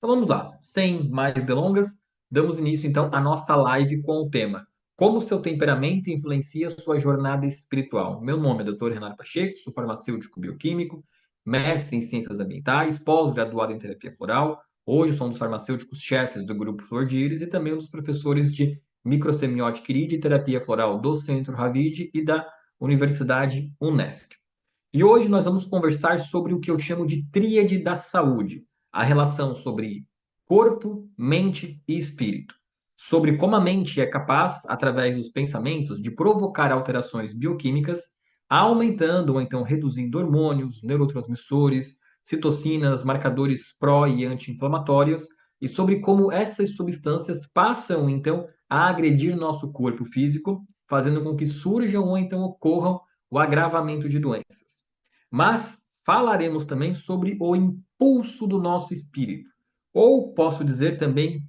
Então vamos lá, sem mais delongas, damos início então à nossa live com o tema Como seu temperamento influencia sua jornada espiritual. Meu nome é Dr. Renato Pacheco, sou farmacêutico bioquímico, mestre em ciências ambientais, pós-graduado em terapia floral. Hoje sou um dos farmacêuticos chefes do grupo Flor de Íris e também um dos professores de microsemiótica e de terapia floral do Centro Ravid e da Universidade Unesc. E hoje nós vamos conversar sobre o que eu chamo de tríade da saúde, a relação sobre corpo, mente e espírito, sobre como a mente é capaz, através dos pensamentos, de provocar alterações bioquímicas, aumentando ou então reduzindo hormônios, neurotransmissores, citocinas, marcadores pró e anti-inflamatórios, e sobre como essas substâncias passam então a agredir nosso corpo físico, fazendo com que surjam ou então ocorram o agravamento de doenças. Mas falaremos também sobre o impulso do nosso espírito, ou posso dizer também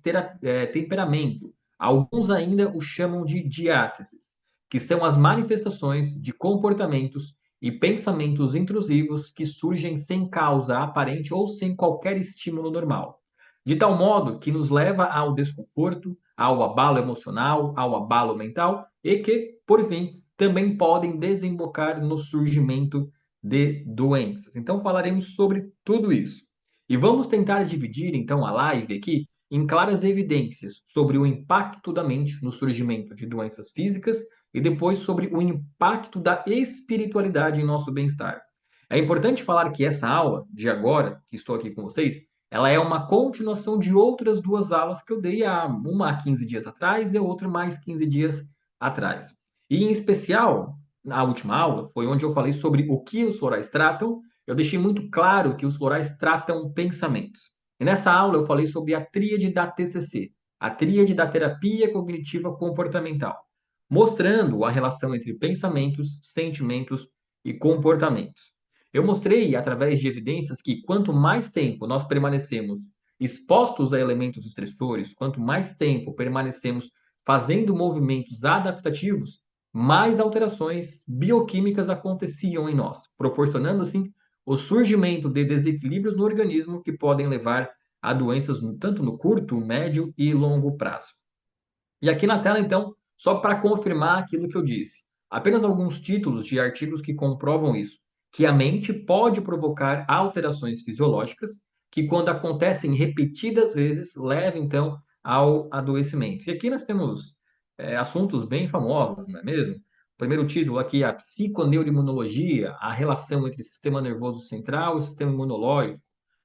temperamento. Alguns ainda o chamam de diáteses, que são as manifestações de comportamentos e pensamentos intrusivos que surgem sem causa aparente ou sem qualquer estímulo normal, de tal modo que nos leva ao desconforto, ao abalo emocional, ao abalo mental e que, por fim, também podem desembocar no surgimento de doenças. Então falaremos sobre tudo isso. E vamos tentar dividir então a live aqui em claras evidências sobre o impacto da mente no surgimento de doenças físicas e depois sobre o impacto da espiritualidade em nosso bem-estar. É importante falar que essa aula de agora, que estou aqui com vocês, ela é uma continuação de outras duas aulas que eu dei uma há 15 dias atrás e a outra mais 15 dias atrás. E em especial, na última aula, foi onde eu falei sobre o que os florais tratam. Eu deixei muito claro que os florais tratam pensamentos. E nessa aula eu falei sobre a tríade da TCC, a tríade da terapia cognitiva comportamental, mostrando a relação entre pensamentos, sentimentos e comportamentos. Eu mostrei, através de evidências, que quanto mais tempo nós permanecemos expostos a elementos estressores, quanto mais tempo permanecemos fazendo movimentos adaptativos, mais alterações bioquímicas aconteciam em nós, proporcionando assim o surgimento de desequilíbrios no organismo que podem levar a doenças tanto no curto, médio e longo prazo. E aqui na tela, então, só para confirmar aquilo que eu disse, apenas alguns títulos de artigos que comprovam isso, que a mente pode provocar alterações fisiológicas que, quando acontecem repetidas vezes, levam então ao adoecimento. E aqui nós temos assuntos bem famosos, não é mesmo? O primeiro título aqui é a psiconeuroimunologia, a relação entre o sistema nervoso central e o sistema imunológico.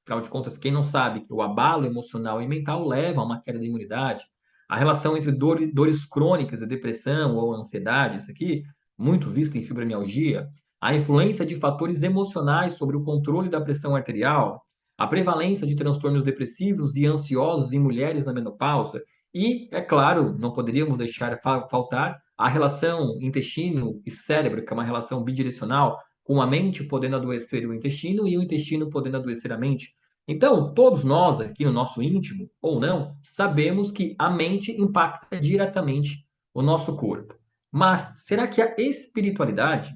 Afinal de contas, quem não sabe que o abalo emocional e mental leva a uma queda de imunidade, a relação entre dores crônicas e depressão ou ansiedade, isso aqui, muito visto em fibromialgia, a influência de fatores emocionais sobre o controle da pressão arterial, a prevalência de transtornos depressivos e ansiosos em mulheres na menopausa, e, é claro, não poderíamos deixar faltar a relação intestino e cérebro, que é uma relação bidirecional, com a mente podendo adoecer o intestino e o intestino podendo adoecer a mente. Então, todos nós aqui no nosso íntimo, ou não, sabemos que a mente impacta diretamente o nosso corpo. Mas será que a espiritualidade,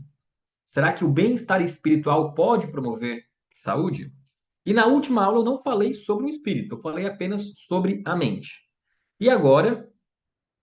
será que o bem-estar espiritual pode promover saúde? E na última aula eu não falei sobre o espírito, eu falei apenas sobre a mente. E agora,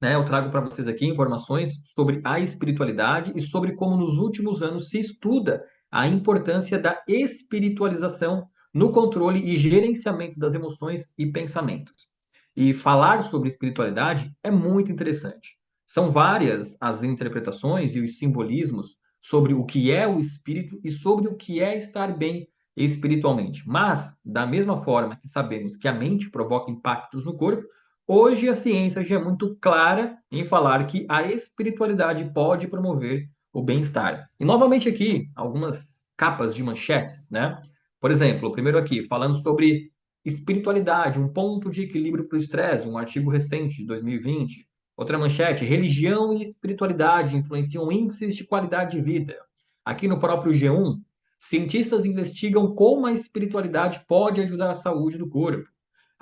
né, eu trago para vocês aqui informações sobre a espiritualidade e sobre como nos últimos anos se estuda a importância da espiritualização no controle e gerenciamento das emoções e pensamentos. E falar sobre espiritualidade é muito interessante. São várias as interpretações e os simbolismos sobre o que é o espírito e sobre o que é estar bem espiritualmente. Mas, da mesma forma que sabemos que a mente provoca impactos no corpo, hoje a ciência já é muito clara em falar que a espiritualidade pode promover o bem-estar. E novamente aqui, algumas capas de manchetes, né? Por exemplo, o primeiro aqui, falando sobre espiritualidade, um ponto de equilíbrio para o estresse, um artigo recente de 2020. Outra manchete, religião e espiritualidade influenciam índices de qualidade de vida. Aqui no próprio G1, cientistas investigam como a espiritualidade pode ajudar a saúde do corpo.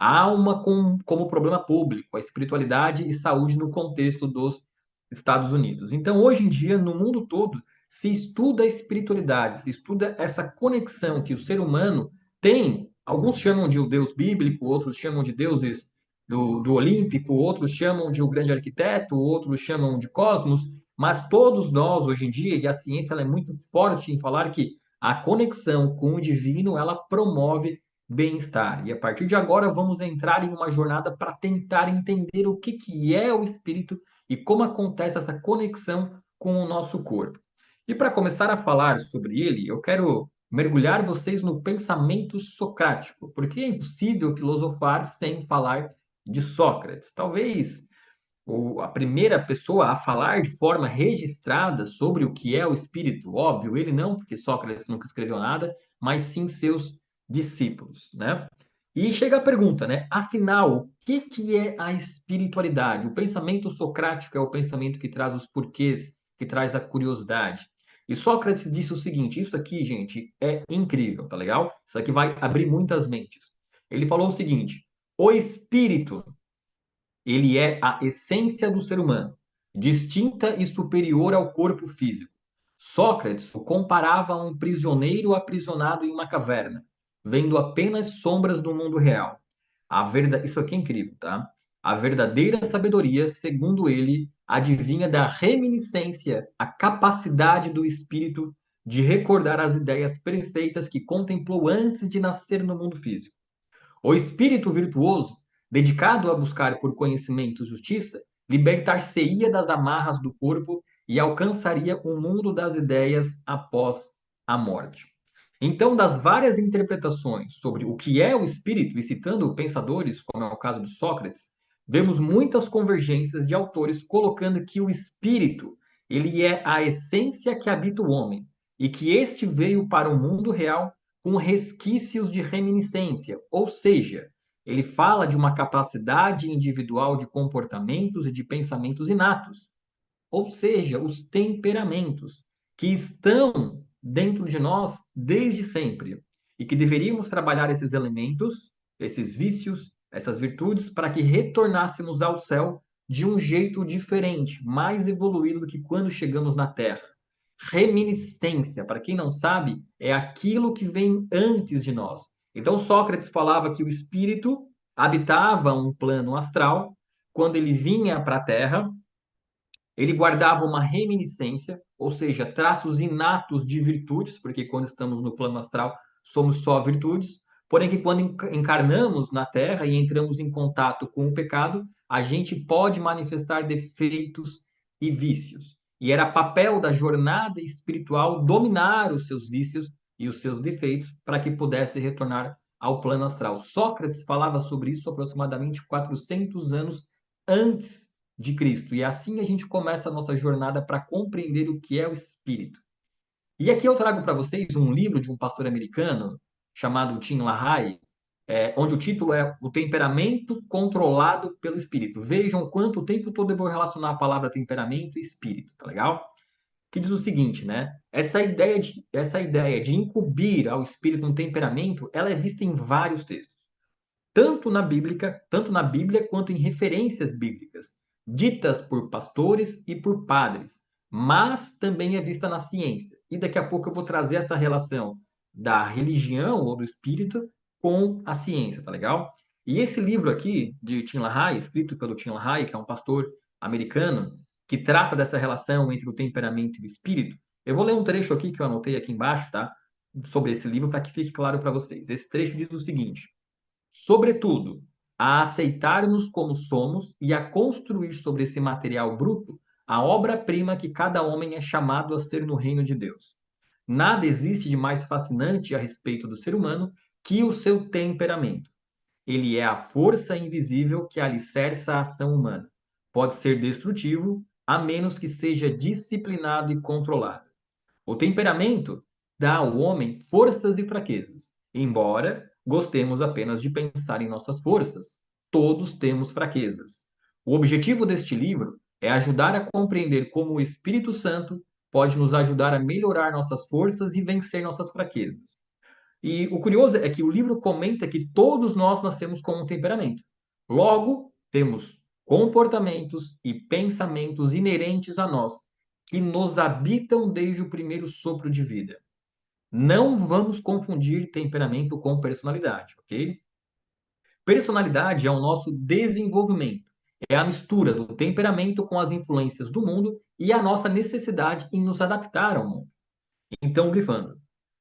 A alma como problema público, a espiritualidade e saúde no contexto dos Estados Unidos. Então, hoje em dia, no mundo todo, se estuda a espiritualidade, se estuda essa conexão que o ser humano tem Alguns chamam de o Deus bíblico, outros chamam de deuses do Olímpico, outros chamam de o grande arquiteto, outros chamam de cosmos, mas todos nós, hoje em dia, e a ciência ela é muito forte em falar que a conexão com o divino, ela promove bem-estar. E a partir de agora, vamos entrar em uma jornada para tentar entender o que é o espírito e como acontece essa conexão com o nosso corpo. E para começar a falar sobre ele, eu quero mergulhar vocês no pensamento socrático, porque é impossível filosofar sem falar de Sócrates. Talvez a primeira pessoa a falar de forma registrada sobre o que é o espírito. Óbvio, ele não, porque Sócrates nunca escreveu nada, mas sim seus discípulos, né? E chega a pergunta, né? Afinal, o que é a espiritualidade? O pensamento socrático é o pensamento que traz os porquês, que traz a curiosidade. E Sócrates disse o seguinte: isso aqui, gente, é incrível, tá legal? Isso aqui vai abrir muitas mentes. Ele falou o seguinte: o espírito ele é a essência do ser humano, distinta e superior ao corpo físico. Sócrates o comparava a um prisioneiro aprisionado em uma caverna, vendo apenas sombras do mundo real. Isso aqui é incrível, tá? A verdadeira sabedoria, segundo ele, adivinha da reminiscência, a capacidade do espírito de recordar as ideias perfeitas que contemplou antes de nascer no mundo físico. O espírito virtuoso, dedicado a buscar por conhecimento e justiça, libertar-se-ia das amarras do corpo e alcançaria o mundo das ideias após a morte. Então, das várias interpretações sobre o que é o espírito, e citando pensadores, como é o caso de Sócrates, vemos muitas convergências de autores colocando que o espírito, ele é a essência que habita o homem, e que este veio para o mundo real com resquícios de reminiscência, ou seja, ele fala de uma capacidade individual de comportamentos e de pensamentos inatos, ou seja, os temperamentos que estão dentro de nós desde sempre e que deveríamos trabalhar esses elementos, esses vícios, essas virtudes para que retornássemos ao céu de um jeito diferente, mais evoluído do que quando chegamos na Terra. Reminiscência, para quem não sabe, é aquilo que vem antes de nós. Então Sócrates falava que o espírito habitava um plano astral, quando ele vinha para a Terra, ele guardava uma reminiscência, ou seja, traços inatos de virtudes, porque quando estamos no plano astral somos só virtudes, porém que quando encarnamos na Terra e entramos em contato com o pecado, a gente pode manifestar defeitos e vícios. E era papel da jornada espiritual dominar os seus vícios e os seus defeitos para que pudesse retornar ao plano astral. Sócrates falava sobre isso aproximadamente 400 anos antes de Cristo. E assim a gente começa a nossa jornada para compreender o que é o Espírito. E aqui eu trago para vocês um livro de um pastor americano chamado Tim LaHaye, onde o título é O Temperamento Controlado pelo Espírito. Vejam quanto o tempo todo eu vou relacionar a palavra temperamento e espírito, tá legal? Que diz o seguinte, né? Essa ideia de incumbir ao espírito um temperamento, ela é vista em vários textos tanto na Bíblia quanto em referências bíblicas, ditas por pastores e por padres, mas também é vista na ciência. E daqui a pouco eu vou trazer essa relação da religião ou do espírito com a ciência, tá legal? E esse livro aqui de Tim LaHaye, escrito pelo Tim LaHaye, que é um pastor americano, que trata dessa relação entre o temperamento e o espírito, eu vou ler um trecho aqui que eu anotei aqui embaixo, tá? Sobre esse livro para que fique claro para vocês. Esse trecho diz o seguinte: sobretudo, a aceitar-nos como somos e a construir sobre esse material bruto a obra-prima que cada homem é chamado a ser no reino de Deus. Nada existe de mais fascinante a respeito do ser humano que o seu temperamento. Ele é a força invisível que alicerça a ação humana. Pode ser destrutivo, a menos que seja disciplinado e controlado. O temperamento dá ao homem forças e fraquezas. Embora gostemos apenas de pensar em nossas forças, todos temos fraquezas. O objetivo deste livro é ajudar a compreender como o Espírito Santo pode nos ajudar a melhorar nossas forças e vencer nossas fraquezas. E o curioso é que o livro comenta que todos nós nascemos com um temperamento. Logo, temos comportamentos e pensamentos inerentes a nós, que nos habitam desde o primeiro sopro de vida. Não vamos confundir temperamento com personalidade, ok? Personalidade é o nosso desenvolvimento, é a mistura do temperamento com as influências do mundo e a nossa necessidade em nos adaptar ao mundo. Então, grifando,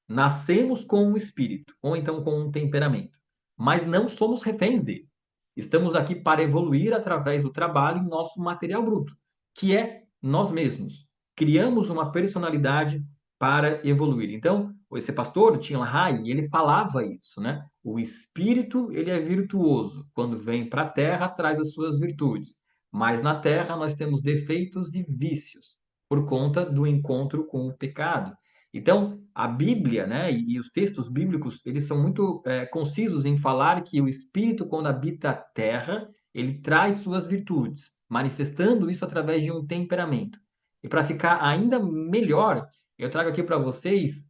nascemos com um espírito, ou então com um temperamento, mas não somos reféns dele. Estamos aqui para evoluir através do trabalho em nosso material bruto, que é nós mesmos. Criamos uma personalidade para evoluir. Então, esse pastor, Tim LaHaye, ele falava isso, né? O espírito, ele é virtuoso. Quando vem para a terra, traz as suas virtudes. Mas na terra nós temos defeitos e vícios por conta do encontro com o pecado. Então, a Bíblia, né, e os textos bíblicos, eles são muito concisos em falar que o Espírito, quando habita a terra, ele traz suas virtudes, manifestando isso através de um temperamento. E para ficar ainda melhor, eu trago aqui para vocês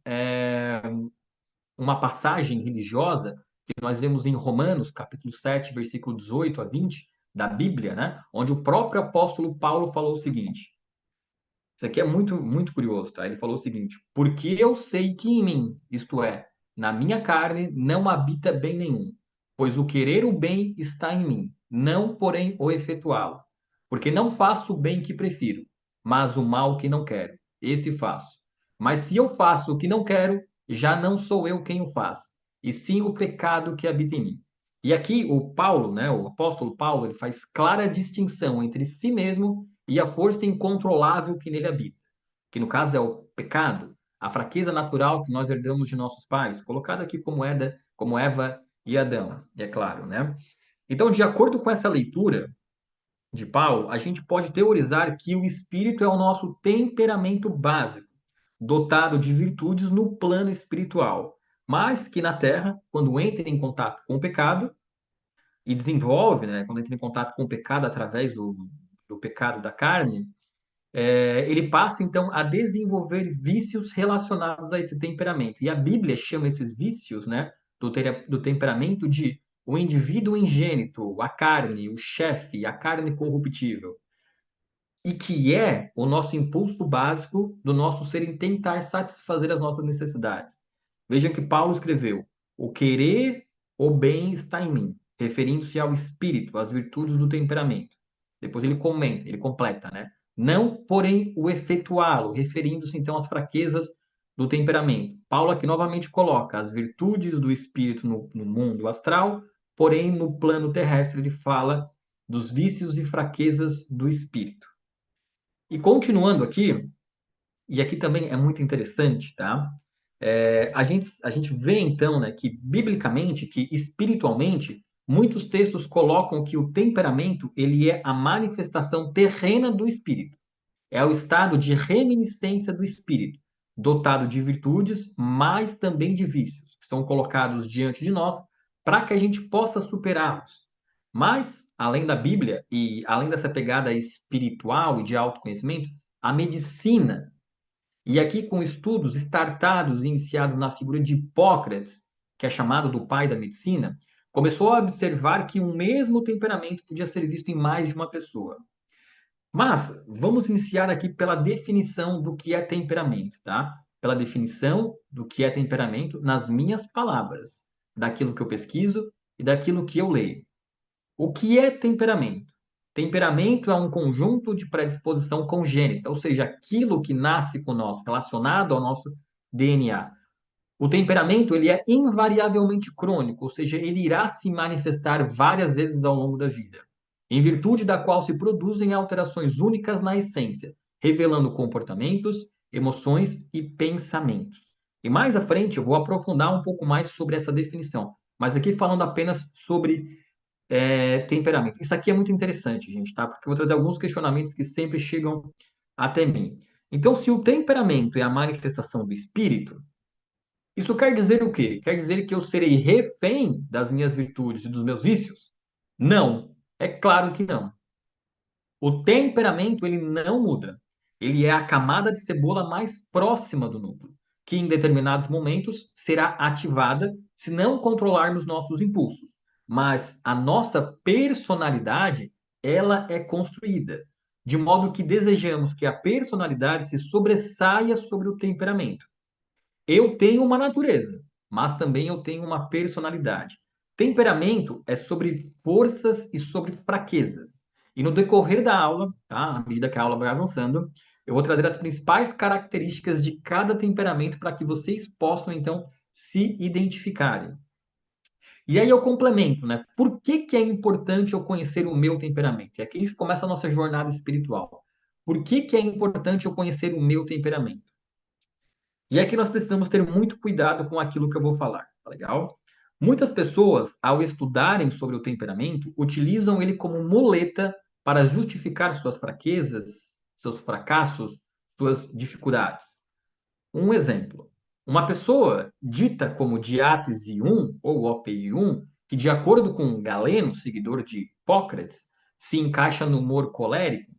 uma passagem religiosa que nós vemos em Romanos, capítulo 7, versículo 18 a 20, da Bíblia, né, onde o próprio apóstolo Paulo falou o seguinte. Isso aqui é muito, muito curioso, tá? Ele falou o seguinte: porque eu sei que em mim, isto é, na minha carne, não habita bem nenhum, pois o querer o bem está em mim, não, porém, o efetuá-lo. Porque não faço o bem que prefiro, mas o mal que não quero, esse faço. Mas se eu faço o que não quero, já não sou eu quem o faz, e sim o pecado que habita em mim. E aqui o Paulo, né, o apóstolo Paulo, ele faz clara distinção entre si mesmo e a força incontrolável que nele habita, que no caso é o pecado, a fraqueza natural que nós herdamos de nossos pais, colocado aqui como Eva e Adão, é claro, né? Então, de acordo com essa leitura de Paulo, a gente pode teorizar que o espírito é o nosso temperamento básico, dotado de virtudes no plano espiritual, mas que na terra, quando entra em contato com o pecado e desenvolve, né, quando entra em contato com o pecado através do pecado da carne, ele passa então a desenvolver vícios relacionados a esse temperamento. E a Bíblia chama esses vícios, né, do temperamento de o indivíduo ingênito, a carne, o chefe, a carne corruptível. E que é o nosso impulso básico do nosso ser em tentar satisfazer as nossas necessidades. Vejam que Paulo escreveu: o querer o bem está em mim, referindo-se ao espírito, às virtudes do temperamento. Depois ele comenta, ele completa, né? Não, porém, o efetuá-lo, referindo-se então às fraquezas do temperamento. Paulo aqui novamente coloca as virtudes do espírito no mundo astral, porém no plano terrestre ele fala dos vícios e fraquezas do espírito. E continuando aqui, e aqui também é muito interessante, tá? A gente vê então, né, que biblicamente, que espiritualmente, muitos textos colocam que o temperamento ele é a manifestação terrena do espírito. É o estado de reminiscência do espírito, dotado de virtudes, mas também de vícios, que são colocados diante de nós para que a gente possa superá-los. Mas, além da Bíblia e além dessa pegada espiritual e de autoconhecimento, a medicina, e aqui com estudos startados e iniciados na figura de Hipócrates, que é chamado do pai da medicina, começou a observar que um mesmo temperamento podia ser visto em mais de uma pessoa. Mas vamos iniciar aqui pela definição do que é temperamento, tá? Pela definição do que é temperamento nas minhas palavras, daquilo que eu pesquiso e daquilo que eu leio. O que é temperamento? Temperamento é um conjunto de predisposição congênita, ou seja, aquilo que nasce conosco, relacionado ao nosso DNA. O temperamento ele é invariavelmente crônico, ou seja, ele irá se manifestar várias vezes ao longo da vida, em virtude da qual se produzem alterações únicas na essência, revelando comportamentos, emoções e pensamentos. E mais à frente eu vou aprofundar um pouco mais sobre essa definição, mas aqui falando apenas sobre temperamento. Isso aqui é muito interessante, gente, tá? Porque eu vou trazer alguns questionamentos que sempre chegam até mim. Então, se o temperamento é a manifestação do espírito, isso quer dizer o quê? Quer dizer que eu serei refém das minhas virtudes e dos meus vícios? Não, é claro que não. O temperamento ele não muda. Ele é a camada de cebola mais próxima do núcleo, que em determinados momentos será ativada se não controlarmos nossos impulsos. Mas a nossa personalidade, ela é construída, de modo que desejamos que a personalidade se sobressaia sobre o temperamento. eu tenho uma natureza, mas também eu tenho uma personalidade. Temperamento é sobre forças e sobre fraquezas. E no decorrer da aula, tá? À medida que a aula vai avançando, eu vou trazer as principais características de cada temperamento para que vocês possam, então, se identificarem. E aí eu complemento, né? Por que que é importante eu conhecer o meu temperamento? E aqui a gente começa a nossa jornada espiritual. Por que que é importante eu conhecer o meu temperamento? E aqui nós precisamos ter muito cuidado com aquilo que eu vou falar, tá legal? Muitas pessoas, ao estudarem sobre o temperamento, utilizam ele como muleta para justificar suas fraquezas, seus fracassos, suas dificuldades. Um exemplo: uma pessoa dita como diátese 1 ou OPI 1, que de acordo com Galeno, seguidor de Hipócrates, se encaixa no humor colérico,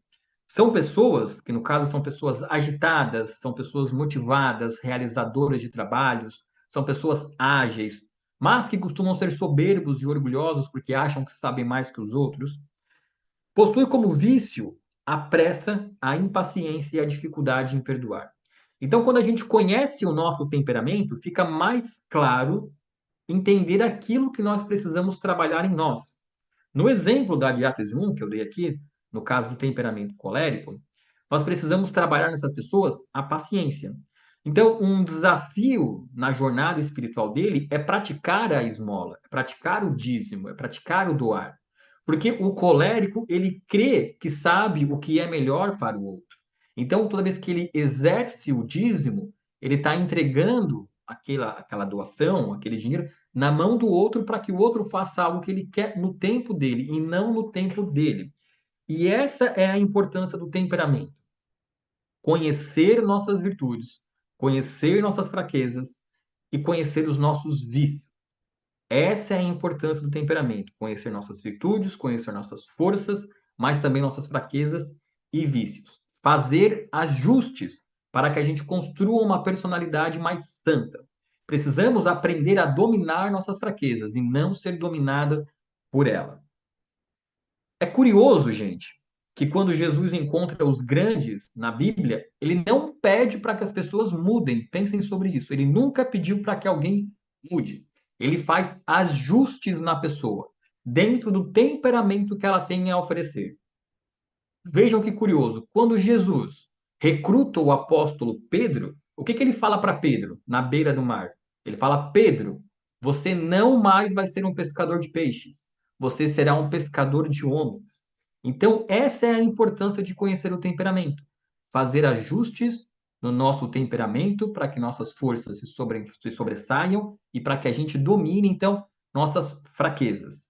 são pessoas que, no caso, são pessoas agitadas, são pessoas motivadas, realizadoras de trabalhos, são pessoas ágeis, mas que costumam ser soberbos e orgulhosos porque acham que sabem mais que os outros. Possui como vício a pressa, a impaciência e a dificuldade em perdoar. Então, quando a gente conhece o nosso temperamento, fica mais claro entender aquilo que nós precisamos trabalhar em nós. No exemplo da diátese 1, que eu dei aqui, no caso do temperamento colérico, nós precisamos trabalhar nessas pessoas a paciência. Então, um desafio na jornada espiritual dele é praticar a esmola, é praticar o dízimo, é praticar o doar. Porque o colérico, ele crê que sabe o que é melhor para o outro. Então, toda vez que ele exerce o dízimo, ele está entregando aquela doação, aquele dinheiro, na mão do outro para que o outro faça algo que ele quer no tempo dele e não no tempo dele. E essa é a importância do temperamento. Conhecer nossas virtudes, conhecer nossas fraquezas e conhecer os nossos vícios. Essa é a importância do temperamento. Conhecer nossas virtudes, conhecer nossas forças, mas também nossas fraquezas e vícios. Fazer ajustes para que a gente construa uma personalidade mais santa. Precisamos aprender a dominar nossas fraquezas e não ser dominada por ela. É curioso, gente, que quando Jesus encontra os grandes na Bíblia, ele não pede para que as pessoas mudem. Pensem sobre isso. Ele nunca pediu para que alguém mude. Ele faz ajustes na pessoa, dentro do temperamento que ela tem a oferecer. Vejam que curioso. Quando Jesus recruta o apóstolo Pedro, o que que ele fala para Pedro na beira do mar? Ele fala: Pedro, você não mais vai ser um pescador de peixes, você será um pescador de homens. Então, essa é a importância de conhecer o temperamento. Fazer ajustes no nosso temperamento para que nossas forças se sobressaiam e para que a gente domine, então, nossas fraquezas.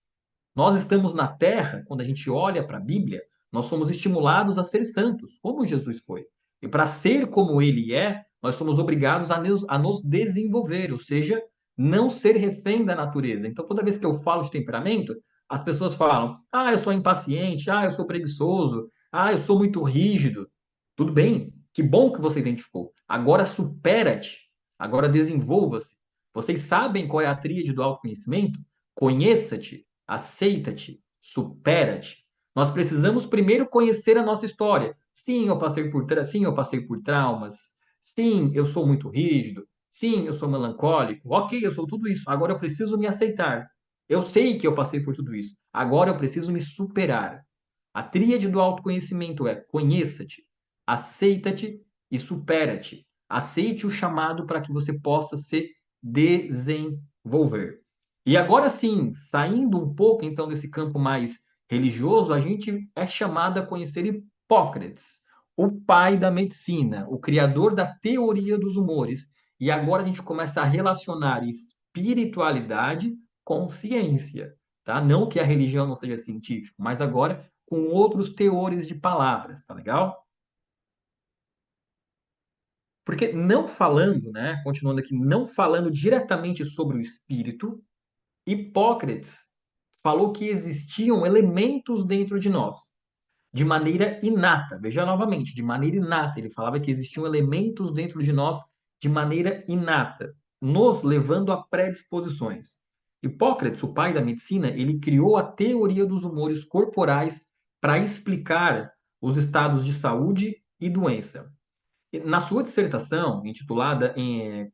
Nós estamos na Terra, quando a gente olha para a Bíblia, nós somos estimulados a ser santos, como Jesus foi. E para ser como ele é, nós somos obrigados a nos desenvolver, ou seja, não ser refém da natureza. Então, toda vez que eu falo de temperamento, as pessoas falam: ah, eu sou impaciente, ah, eu sou preguiçoso, ah, eu sou muito rígido. Tudo bem, que bom que você identificou. Agora supera-te, agora desenvolva-se. Vocês sabem qual é a tríade do autoconhecimento? Conheça-te, aceita-te, supera-te. Nós precisamos primeiro conhecer a nossa história. Sim, eu passei por traumas. Sim, eu sou muito rígido. Sim, eu sou melancólico. Ok, eu sou tudo isso. Agora eu preciso me aceitar. Eu sei que eu passei por tudo isso. Agora eu preciso me superar. A tríade do autoconhecimento é: conheça-te, aceita-te e supera-te. Aceite o chamado para que você possa se desenvolver. E agora sim, saindo um pouco então desse campo mais religioso, a gente é chamado a conhecer Hipócrates, o pai da medicina, o criador da teoria dos humores. E agora a gente começa a relacionar espiritualidade com ciência, tá? Não que a religião não seja científica, mas agora com outros teores de palavras, tá legal? Porque não falando, né, continuando aqui, não falando diretamente sobre o espírito, Hipócrates falou que existiam elementos dentro de nós, de maneira inata. Veja novamente, de maneira inata. Ele falava que existiam elementos dentro de nós de maneira inata, nos levando a predisposições. Hipócrates, o pai da medicina, ele criou a teoria dos humores corporais para explicar os estados de saúde e doença. Na sua dissertação, intitulada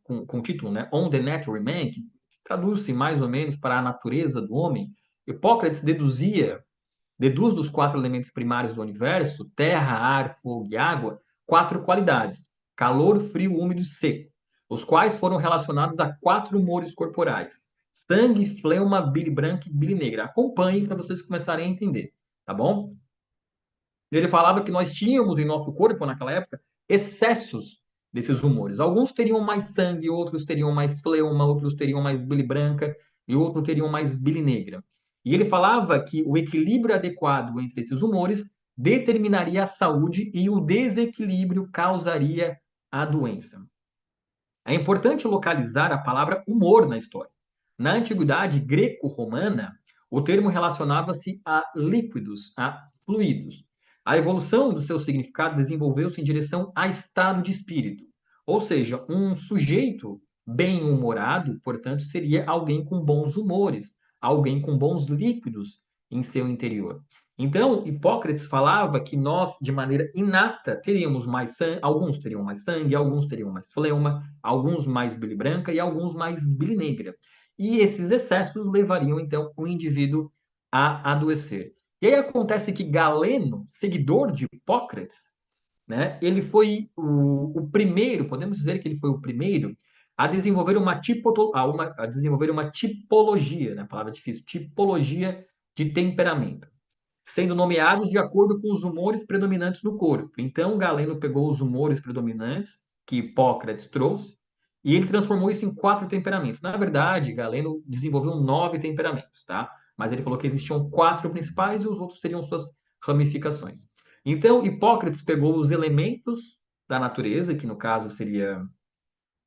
com o título, né, On the Natural Man, que traduz-se mais ou menos para a natureza do homem, Hipócrates deduz dos quatro elementos primários do universo, terra, ar, fogo e água, quatro qualidades: calor, frio, úmido e seco, os quais foram relacionados a quatro humores corporais: sangue, fleuma, bile branca e bile negra. Acompanhem para vocês começarem a entender, tá bom? Ele falava que nós tínhamos em nosso corpo, naquela época, excessos desses humores. Alguns teriam mais sangue, outros teriam mais fleuma, outros teriam mais bile branca e outros teriam mais bile negra. E ele falava que o equilíbrio adequado entre esses humores determinaria a saúde e o desequilíbrio causaria a doença. É importante localizar a palavra humor na história. Na antiguidade greco-romana, o termo relacionava-se a líquidos, a fluidos. A evolução do seu significado desenvolveu-se em direção a estado de espírito. Ou seja, um sujeito bem-humorado, portanto, seria alguém com bons humores, alguém com bons líquidos em seu interior. Então, Hipócrates falava que nós, de maneira inata, teríamos mais sangue, alguns teriam mais sangue, alguns teriam mais fleuma, alguns mais bile branca e alguns mais bile negra. E esses excessos levariam, então, o indivíduo a adoecer. E aí acontece que Galeno, seguidor de Hipócrates, né, ele foi o primeiro, podemos dizer que ele foi o primeiro a desenvolver a desenvolver uma tipologia, né, palavra difícil, tipologia de temperamento, sendo nomeados de acordo com os humores predominantes no corpo. Então, Galeno pegou os humores predominantes que Hipócrates trouxe e ele transformou isso em quatro temperamentos. Na verdade, Galeno desenvolveu nove temperamentos, tá? Mas ele falou que existiam quatro principais e os outros seriam suas ramificações. Então, Hipócrates pegou os elementos da natureza, que no caso seria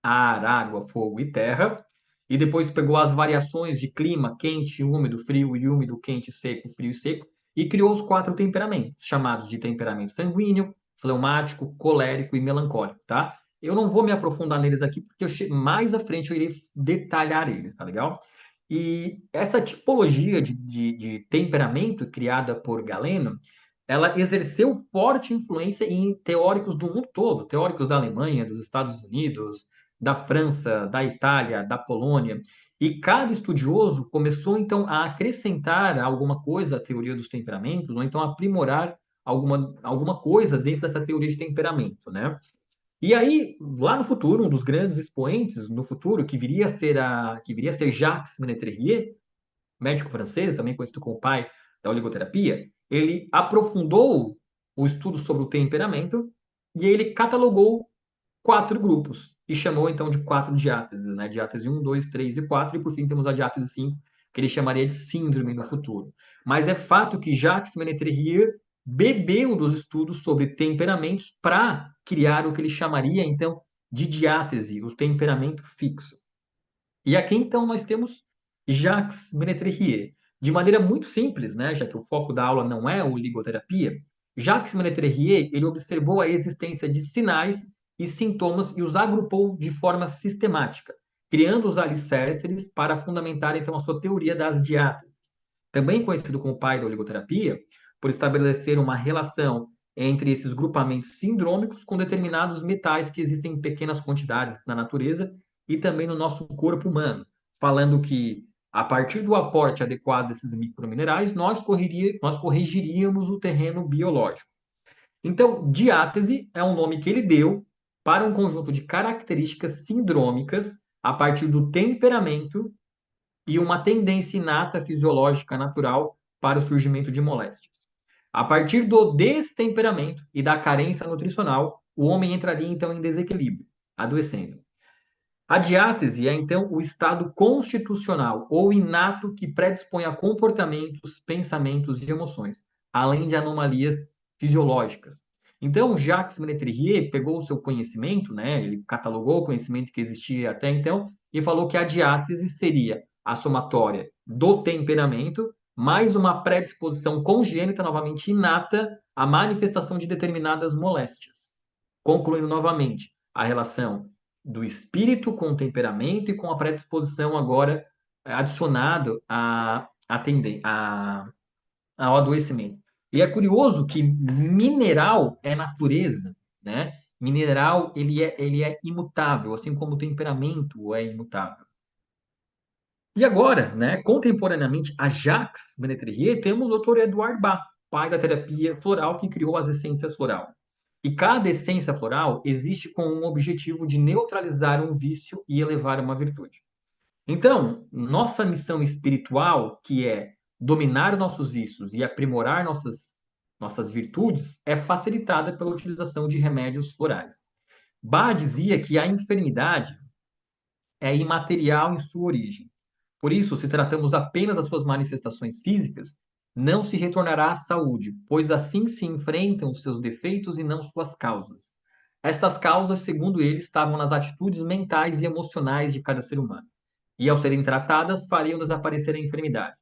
ar, água, fogo e terra, e depois pegou as variações de clima, quente, úmido, frio e úmido, quente, seco, frio e seco, e criou os quatro temperamentos, chamados de temperamento sanguíneo, fleumático, colérico e melancólico, tá? Eu não vou me aprofundar neles aqui, porque mais à frente eu irei detalhar eles, tá legal? E essa tipologia de temperamento criada por Galeno, ela exerceu forte influência em teóricos do mundo todo, teóricos da Alemanha, dos Estados Unidos, da França, da Itália, da Polônia, e cada estudioso começou então a acrescentar alguma coisa à teoria dos temperamentos, ou então aprimorar alguma coisa dentro dessa teoria de temperamento, né? E aí, lá no futuro, um dos grandes expoentes no futuro, que viria a ser Jacques Ménetrier, médico francês, também conhecido como pai da oligoterapia, ele aprofundou o estudo sobre o temperamento e ele catalogou quatro grupos e chamou então de quatro diáteses, né? Diátese 1, 2, 3 e 4, e por fim temos a diátese 5, que ele chamaria de síndrome no futuro. Mas é fato que Jacques Ménetrier bebeu dos estudos sobre temperamentos para criar o que ele chamaria então de diátese, o temperamento fixo. E aqui então nós temos Jacques Ménetrier. De maneira muito simples, né, já que o foco da aula não é o ligoterapia, Jacques Ménetrier, ele observou a existência de sinais e sintomas e os agrupou de forma sistemática, criando os alicerces para fundamentar então a sua teoria das diáteses. Também conhecido como pai da oligoterapia, por estabelecer uma relação entre esses grupamentos sindrômicos com determinados metais que existem em pequenas quantidades na natureza e também no nosso corpo humano, falando que a partir do aporte adequado desses microminerais, nós corrigiríamos o terreno biológico. Então, diátese é um nome que ele deu para um conjunto de características sindrômicas a partir do temperamento e uma tendência inata fisiológica natural para o surgimento de moléstias. A partir do destemperamento e da carência nutricional, o homem entraria então em desequilíbrio, adoecendo. A diátese é, então, o estado constitucional ou inato que predispõe a comportamentos, pensamentos e emoções, além de anomalias fisiológicas. Então, Jacques Ménetrier pegou o seu conhecimento, né, ele catalogou o conhecimento que existia até então e falou que a diátese seria a somatória do temperamento mais uma predisposição congênita, novamente inata, à manifestação de determinadas moléstias. Concluindo novamente, a relação do espírito com o temperamento e com a predisposição agora adicionado ao adoecimento. E é curioso que mineral é natureza, né? Mineral, ele é imutável, assim como o temperamento é imutável. E agora, né, contemporaneamente a Jacques Menetrier, temos o Dr. Edouard Bach, pai da terapia floral que criou as essências floral. E cada essência floral existe com um objetivo de neutralizar um vício e elevar uma virtude. Então, nossa missão espiritual, que é dominar nossos vícios e aprimorar nossas virtudes, é facilitada pela utilização de remédios florais. Bach dizia que a enfermidade é imaterial em sua origem. Por isso, se tratamos apenas das suas manifestações físicas, não se retornará à saúde, pois assim se enfrentam os seus defeitos e não suas causas. Estas causas, segundo ele, estavam nas atitudes mentais e emocionais de cada ser humano. E, ao serem tratadas, fariam desaparecer a enfermidade.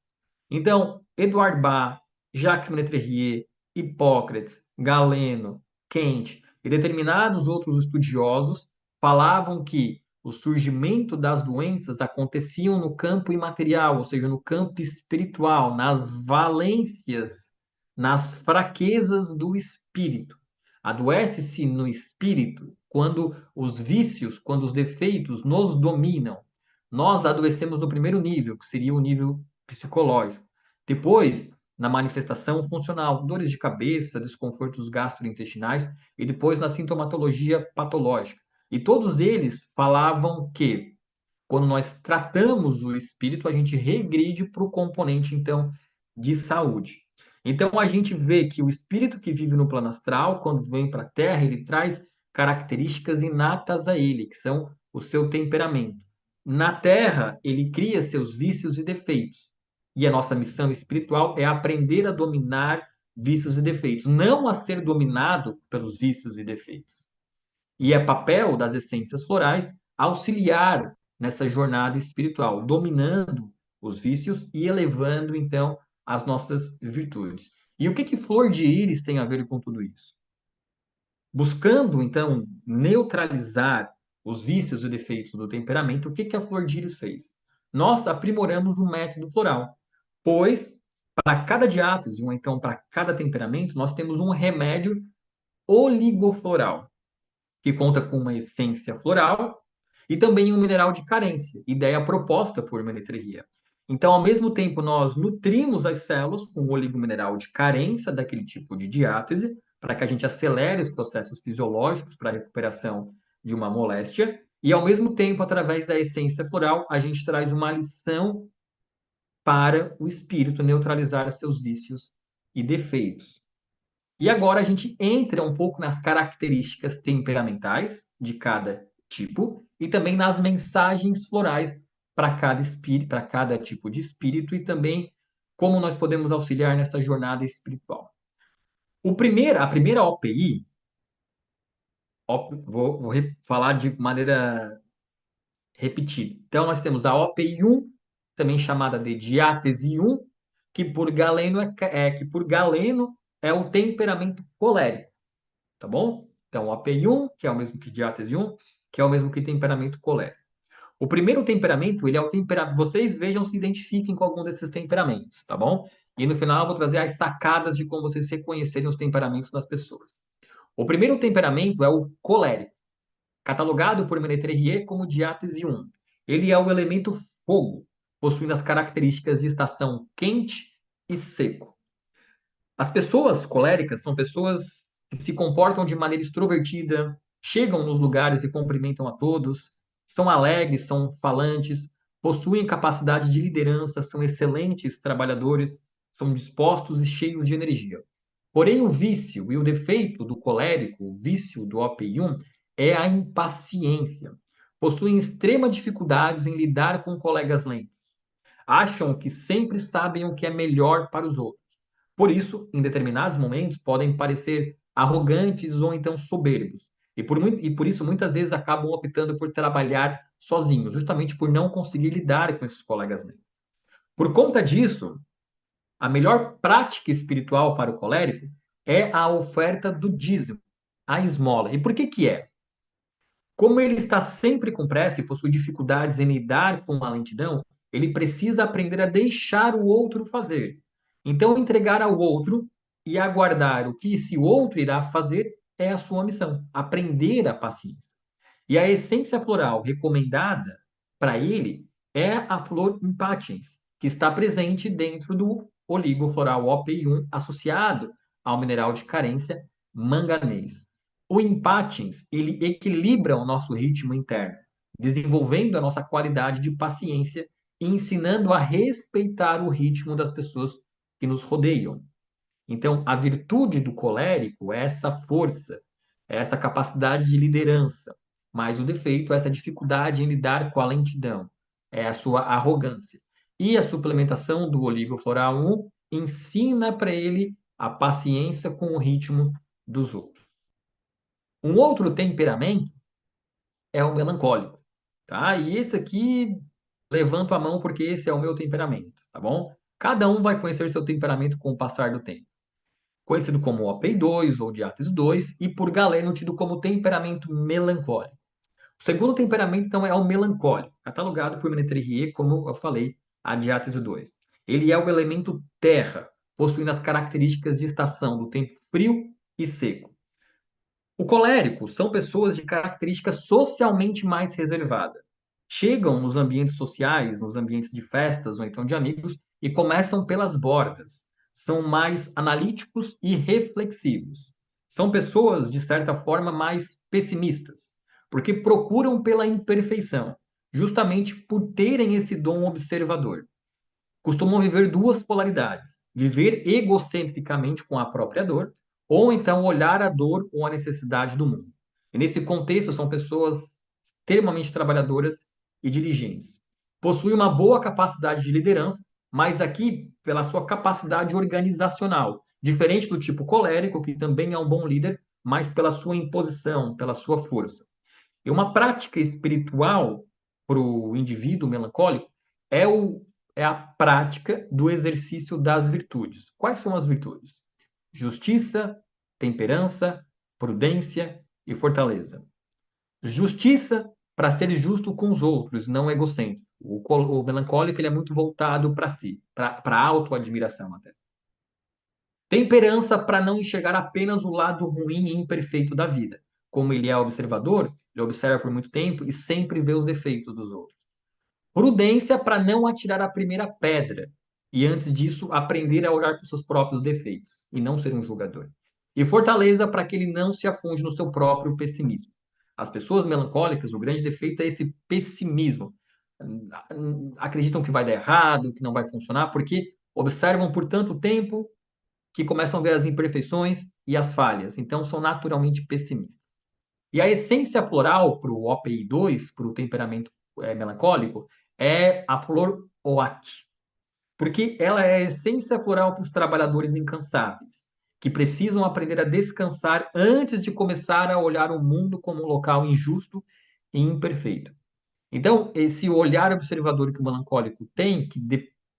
Então, Edouard Bach, Jacques Menetrier, Hipócrates, Galeno, Kant e determinados outros estudiosos falavam que o surgimento das doenças aconteciam no campo imaterial, ou seja, no campo espiritual, nas valências, nas fraquezas do espírito. Adoece-se no espírito quando os vícios, quando os defeitos nos dominam. Nós adoecemos no primeiro nível, que seria o nível psicológico. Depois, na manifestação funcional, dores de cabeça, desconfortos gastrointestinais e depois na sintomatologia patológica. E todos eles falavam que quando nós tratamos o espírito, a gente regride para o componente, então, de saúde. Então, a gente vê que o espírito que vive no plano astral, quando vem para a Terra, ele traz características inatas a ele, que são o seu temperamento. Na Terra, ele cria seus vícios e defeitos. E a nossa missão espiritual é aprender a dominar vícios e defeitos, não a ser dominado pelos vícios e defeitos. E é papel das essências florais auxiliar nessa jornada espiritual, dominando os vícios e elevando, então, as nossas virtudes. E o que que flor de íris tem a ver com tudo isso? Buscando, então, neutralizar os vícios e defeitos do temperamento, o que que a flor de íris fez? Nós aprimoramos o método floral, pois para cada diátese, ou então para cada temperamento, nós temos um remédio oligofloral que conta com uma essência floral e também um mineral de carência, ideia proposta por Menetria. Então, ao mesmo tempo, nós nutrimos as células com o oligomineral de carência daquele tipo de diátese, para que a gente acelere os processos fisiológicos para a recuperação de uma moléstia, e ao mesmo tempo, através da essência floral, a gente traz uma lição para o espírito neutralizar seus vícios e defeitos. E agora a gente entra um pouco nas características temperamentais de cada tipo e também nas mensagens florais para cada espírito, para cada tipo de espírito e também como nós podemos auxiliar nessa jornada espiritual. A primeira OPI, vou falar de maneira repetida. Então nós temos a OPI 1, também chamada de diátese 1, que por Galeno é o temperamento colérico. Tá bom? Então, o API1, que é o mesmo que diátese 1, que é o mesmo que temperamento colérico. O primeiro temperamento, ele é o temperamento. Vocês vejam, se identifiquem com algum desses temperamentos, tá bom? E no final eu vou trazer as sacadas de como vocês reconhecerem os temperamentos das pessoas. O primeiro temperamento é o colérico, catalogado por Menetrier como diátese 1. Ele é o elemento fogo, possuindo as características de estação quente e seco. As pessoas coléricas são pessoas que se comportam de maneira extrovertida, chegam nos lugares e cumprimentam a todos, são alegres, são falantes, possuem capacidade de liderança, são excelentes trabalhadores, são dispostos e cheios de energia. Porém, o vício e o defeito do colérico, o vício do OPI1, é a impaciência. Possuem extrema dificuldades em lidar com colegas lentos. Acham que sempre sabem o que é melhor para os outros. Por isso, em determinados momentos, podem parecer arrogantes ou então soberbos. E por isso, muitas vezes, acabam optando por trabalhar sozinhos, justamente por não conseguir lidar com esses colegas negros. Por conta disso, a melhor prática espiritual para o colérico é a oferta do dízimo, a esmola. E por que que é? Como ele está sempre com pressa e possui dificuldades em lidar com a lentidão, ele precisa aprender a deixar o outro fazer. Então, entregar ao outro e aguardar o que esse outro irá fazer é a sua missão, aprender a paciência. E a essência floral recomendada para ele é a flor impatiens, que está presente dentro do oligofloral OPI1 associado ao mineral de carência manganês. O impatiens, ele equilibra o nosso ritmo interno, desenvolvendo a nossa qualidade de paciência e ensinando a respeitar o ritmo das pessoas que nos rodeiam. Então, a virtude do colérico é essa força, é essa capacidade de liderança, mas o defeito é essa dificuldade em lidar com a lentidão, é a sua arrogância. E a suplementação do oligofloral 1 ensina para ele a paciência com o ritmo dos outros. Um outro temperamento é o melancólico, tá? E esse aqui, levanto a mão porque esse é o meu temperamento, tá bom? Cada um vai conhecer seu temperamento com o passar do tempo. Conhecido como OPI2 ou Diates 2 e por Galeno tido como temperamento melancólico. O segundo temperamento, então, é o melancólico, catalogado por Menetrier, como eu falei, a Diates 2. Ele é o elemento terra, possuindo as características de estação do tempo frio e seco. O colérico são pessoas de característica socialmente mais reservada. Chegam nos ambientes sociais, nos ambientes de festas ou então de amigos e começam pelas bordas. São mais analíticos e reflexivos. São pessoas, de certa forma, mais pessimistas, porque procuram pela imperfeição, justamente por terem esse dom observador. Costumam viver duas polaridades: viver egocentricamente com a própria dor, ou então olhar a dor ou a necessidade do mundo. E nesse contexto, são pessoas extremamente trabalhadoras e diligentes. Possuem uma boa capacidade de liderança, mas aqui pela sua capacidade organizacional, diferente do tipo colérico, que também é um bom líder, mas pela sua imposição, pela sua força. E uma prática espiritual para o indivíduo melancólico é, é a prática do exercício das virtudes. Quais são as virtudes? Justiça, temperança, prudência e fortaleza. Justiça para ser justo com os outros, não egocêntrico. O melancólico ele é muito voltado para si, para a autoadmiração até. Temperança para não enxergar apenas o lado ruim e imperfeito da vida. Como ele é observador, ele observa por muito tempo e sempre vê os defeitos dos outros. Prudência para não atirar a primeira pedra e, antes disso, aprender a olhar para os seus próprios defeitos e não ser um julgador. E fortaleza para que ele não se afunde no seu próprio pessimismo. As pessoas melancólicas, o grande defeito é esse pessimismo. Acreditam que vai dar errado, que não vai funcionar, porque observam por tanto tempo que começam a ver as imperfeições e as falhas, então são naturalmente pessimistas. E a essência floral para o OPI2, para o temperamento melancólico, é a flor oak, porque ela é a essência floral para os trabalhadores incansáveis, que precisam aprender a descansar antes de começar a olhar o mundo como um local injusto e imperfeito. Então, esse olhar observador que o melancólico tem, que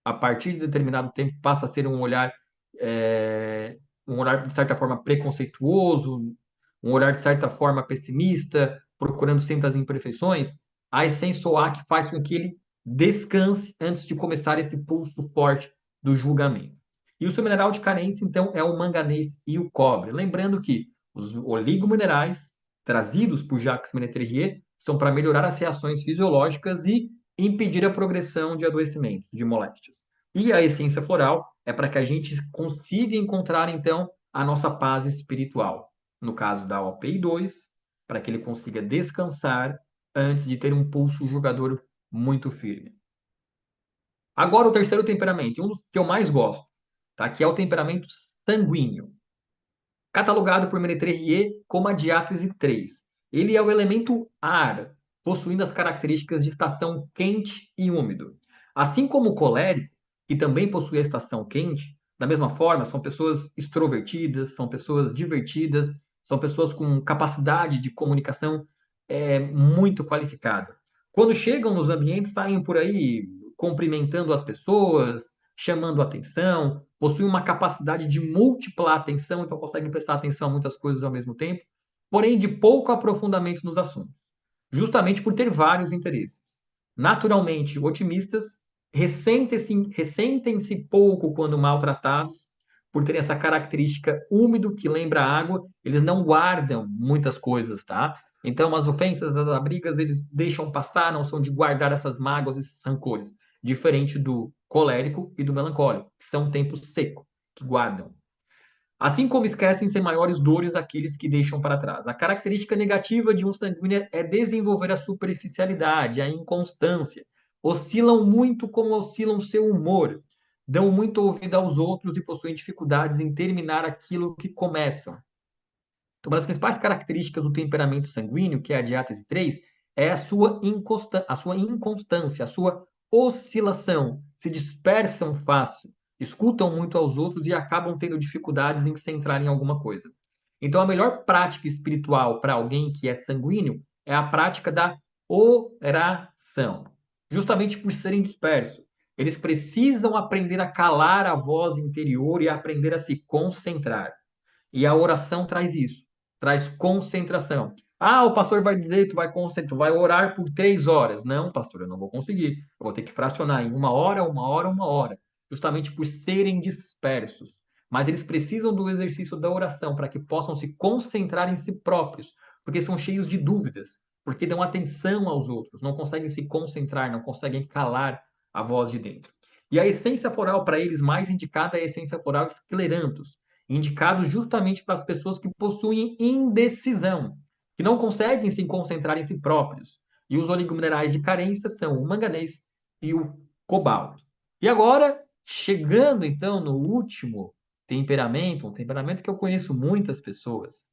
a partir de determinado tempo passa a ser um olhar de certa forma preconceituoso, um olhar de certa forma pessimista, procurando sempre as imperfeições, a essência OAK faz com que ele descanse antes de começar esse pulso forte do julgamento. E o seu mineral de carência, então, é o manganês e o cobre. Lembrando que os oligominerais trazidos por Jacques Menetrier são para melhorar as reações fisiológicas e impedir a progressão de adoecimentos, de moléstias. E a essência floral é para que a gente consiga encontrar, então, a nossa paz espiritual. No caso da OPI2, para que ele consiga descansar antes de ter um pulso julgador muito firme. Agora, o terceiro temperamento, um dos que eu mais gosto, tá? Que é o temperamento sanguíneo, catalogado por Menetrier como a diátese 3. Ele é o elemento ar, possuindo as características de estação quente e úmido. Assim como o colérico, que também possui a estação quente, da mesma forma, são pessoas extrovertidas, são pessoas divertidas, são pessoas com capacidade de comunicação muito qualificada. Quando chegam nos ambientes, saem por aí cumprimentando as pessoas, chamando atenção, possuem uma capacidade de múltipla atenção, então conseguem prestar atenção a muitas coisas ao mesmo tempo, porém de pouco aprofundamento nos assuntos, justamente por ter vários interesses. Naturalmente otimistas, ressentem-se pouco quando maltratados, por terem essa característica úmido que lembra água, eles não guardam muitas coisas, tá? Então, as ofensas, as abrigas, eles deixam passar, não são de guardar essas mágoas, esses rancores. Diferente do colérico e do melancólico, que são tempo seco, que guardam. Assim como esquecem sem maiores dores aqueles que deixam para trás. A característica negativa de um sanguíneo é desenvolver a superficialidade, a inconstância. Oscilam muito como oscilam seu humor. Dão muito ouvido aos outros e possuem dificuldades em terminar aquilo que começam. Então, uma das principais características do temperamento sanguíneo, que é a diátese 3, é a sua inconstância, a sua oscilação. Se dispersam fácil, escutam muito aos outros e acabam tendo dificuldades em se centrar em alguma coisa. Então, a melhor prática espiritual para alguém que é sanguíneo é a prática da oração, justamente por serem dispersos. Eles precisam aprender a calar a voz interior e aprender a se concentrar. E a oração traz isso, traz concentração. Ah, o pastor vai dizer, tu vai orar por 3 horas. Não, pastor, eu não vou conseguir. Eu vou ter que fracionar em 1 hora, 1 hora, 1 hora, justamente por serem dispersos. Mas eles precisam do exercício da oração para que possam se concentrar em si próprios, porque são cheios de dúvidas, porque dão atenção aos outros, não conseguem se concentrar, não conseguem calar a voz de dentro. E a essência floral para eles mais indicada é a essência floral escleranthus, indicados justamente para as pessoas que possuem indecisão, que não conseguem se concentrar em si próprios. E os oligominerais de carência são o manganês e o cobalto. E agora, chegando então no último temperamento, um temperamento que eu conheço muitas pessoas,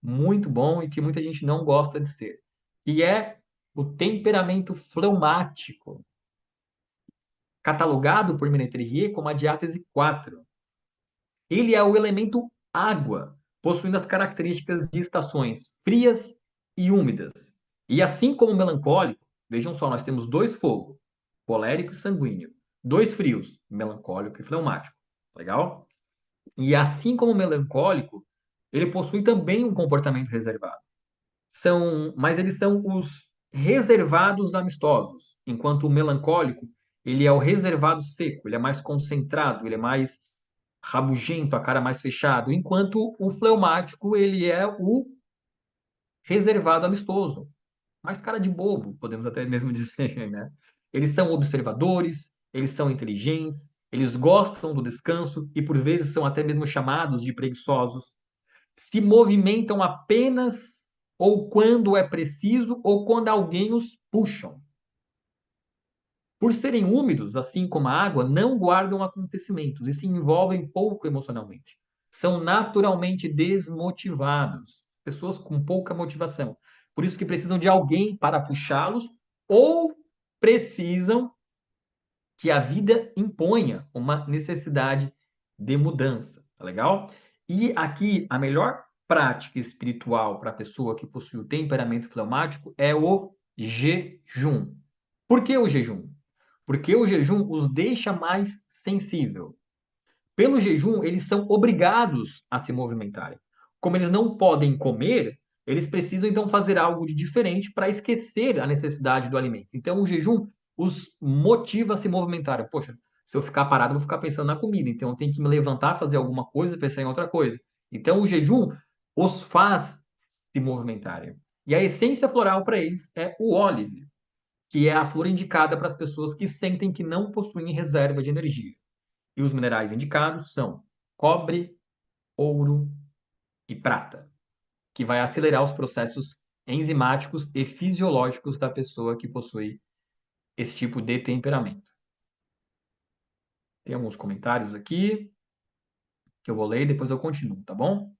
muito bom e que muita gente não gosta de ser, que é o temperamento fleumático, catalogado por Menetrier como a diátese 4. Ele é o elemento água, possuindo as características de estações frias e úmidas. E assim como o melancólico, vejam só, nós temos 2 fogos, colérico e sanguíneo. 2 frios, melancólico e fleumático. Legal? E assim como o melancólico, ele possui também um comportamento reservado. Mas eles são os reservados amistosos, enquanto o melancólico, ele é o reservado seco, ele é mais concentrado, ele é mais rabugento, a cara mais fechado, enquanto o fleumático, ele é o reservado amistoso, mais cara de bobo, podemos até mesmo dizer, né? Eles são observadores, eles são inteligentes, eles gostam do descanso e por vezes são até mesmo chamados de preguiçosos. Se movimentam apenas ou quando é preciso ou quando alguém os puxam. Por serem úmidos, assim como a água, não guardam acontecimentos e se envolvem pouco emocionalmente. São naturalmente desmotivados, pessoas com pouca motivação. Por isso que precisam de alguém para puxá-los ou precisam que a vida imponha uma necessidade de mudança, tá legal? E aqui a melhor prática espiritual para a pessoa que possui o temperamento fleumático é o jejum. Por que o jejum? Porque o jejum os deixa mais sensível. Pelo jejum, eles são obrigados a se movimentarem. Como eles não podem comer, eles precisam então fazer algo de diferente para esquecer a necessidade do alimento. Então, o jejum os motiva a se movimentarem. Poxa, se eu ficar parado, eu vou ficar pensando na comida. Então, eu tenho que me levantar, fazer alguma coisa, pensar em outra coisa. Então, o jejum os faz se movimentarem. E a essência floral para eles é o olive, que é a flor indicada para as pessoas que sentem que não possuem reserva de energia. E os minerais indicados são cobre, ouro e prata, que vai acelerar os processos enzimáticos e fisiológicos da pessoa que possui esse tipo de temperamento. Tem alguns comentários aqui que eu vou ler e depois eu continuo, tá bom?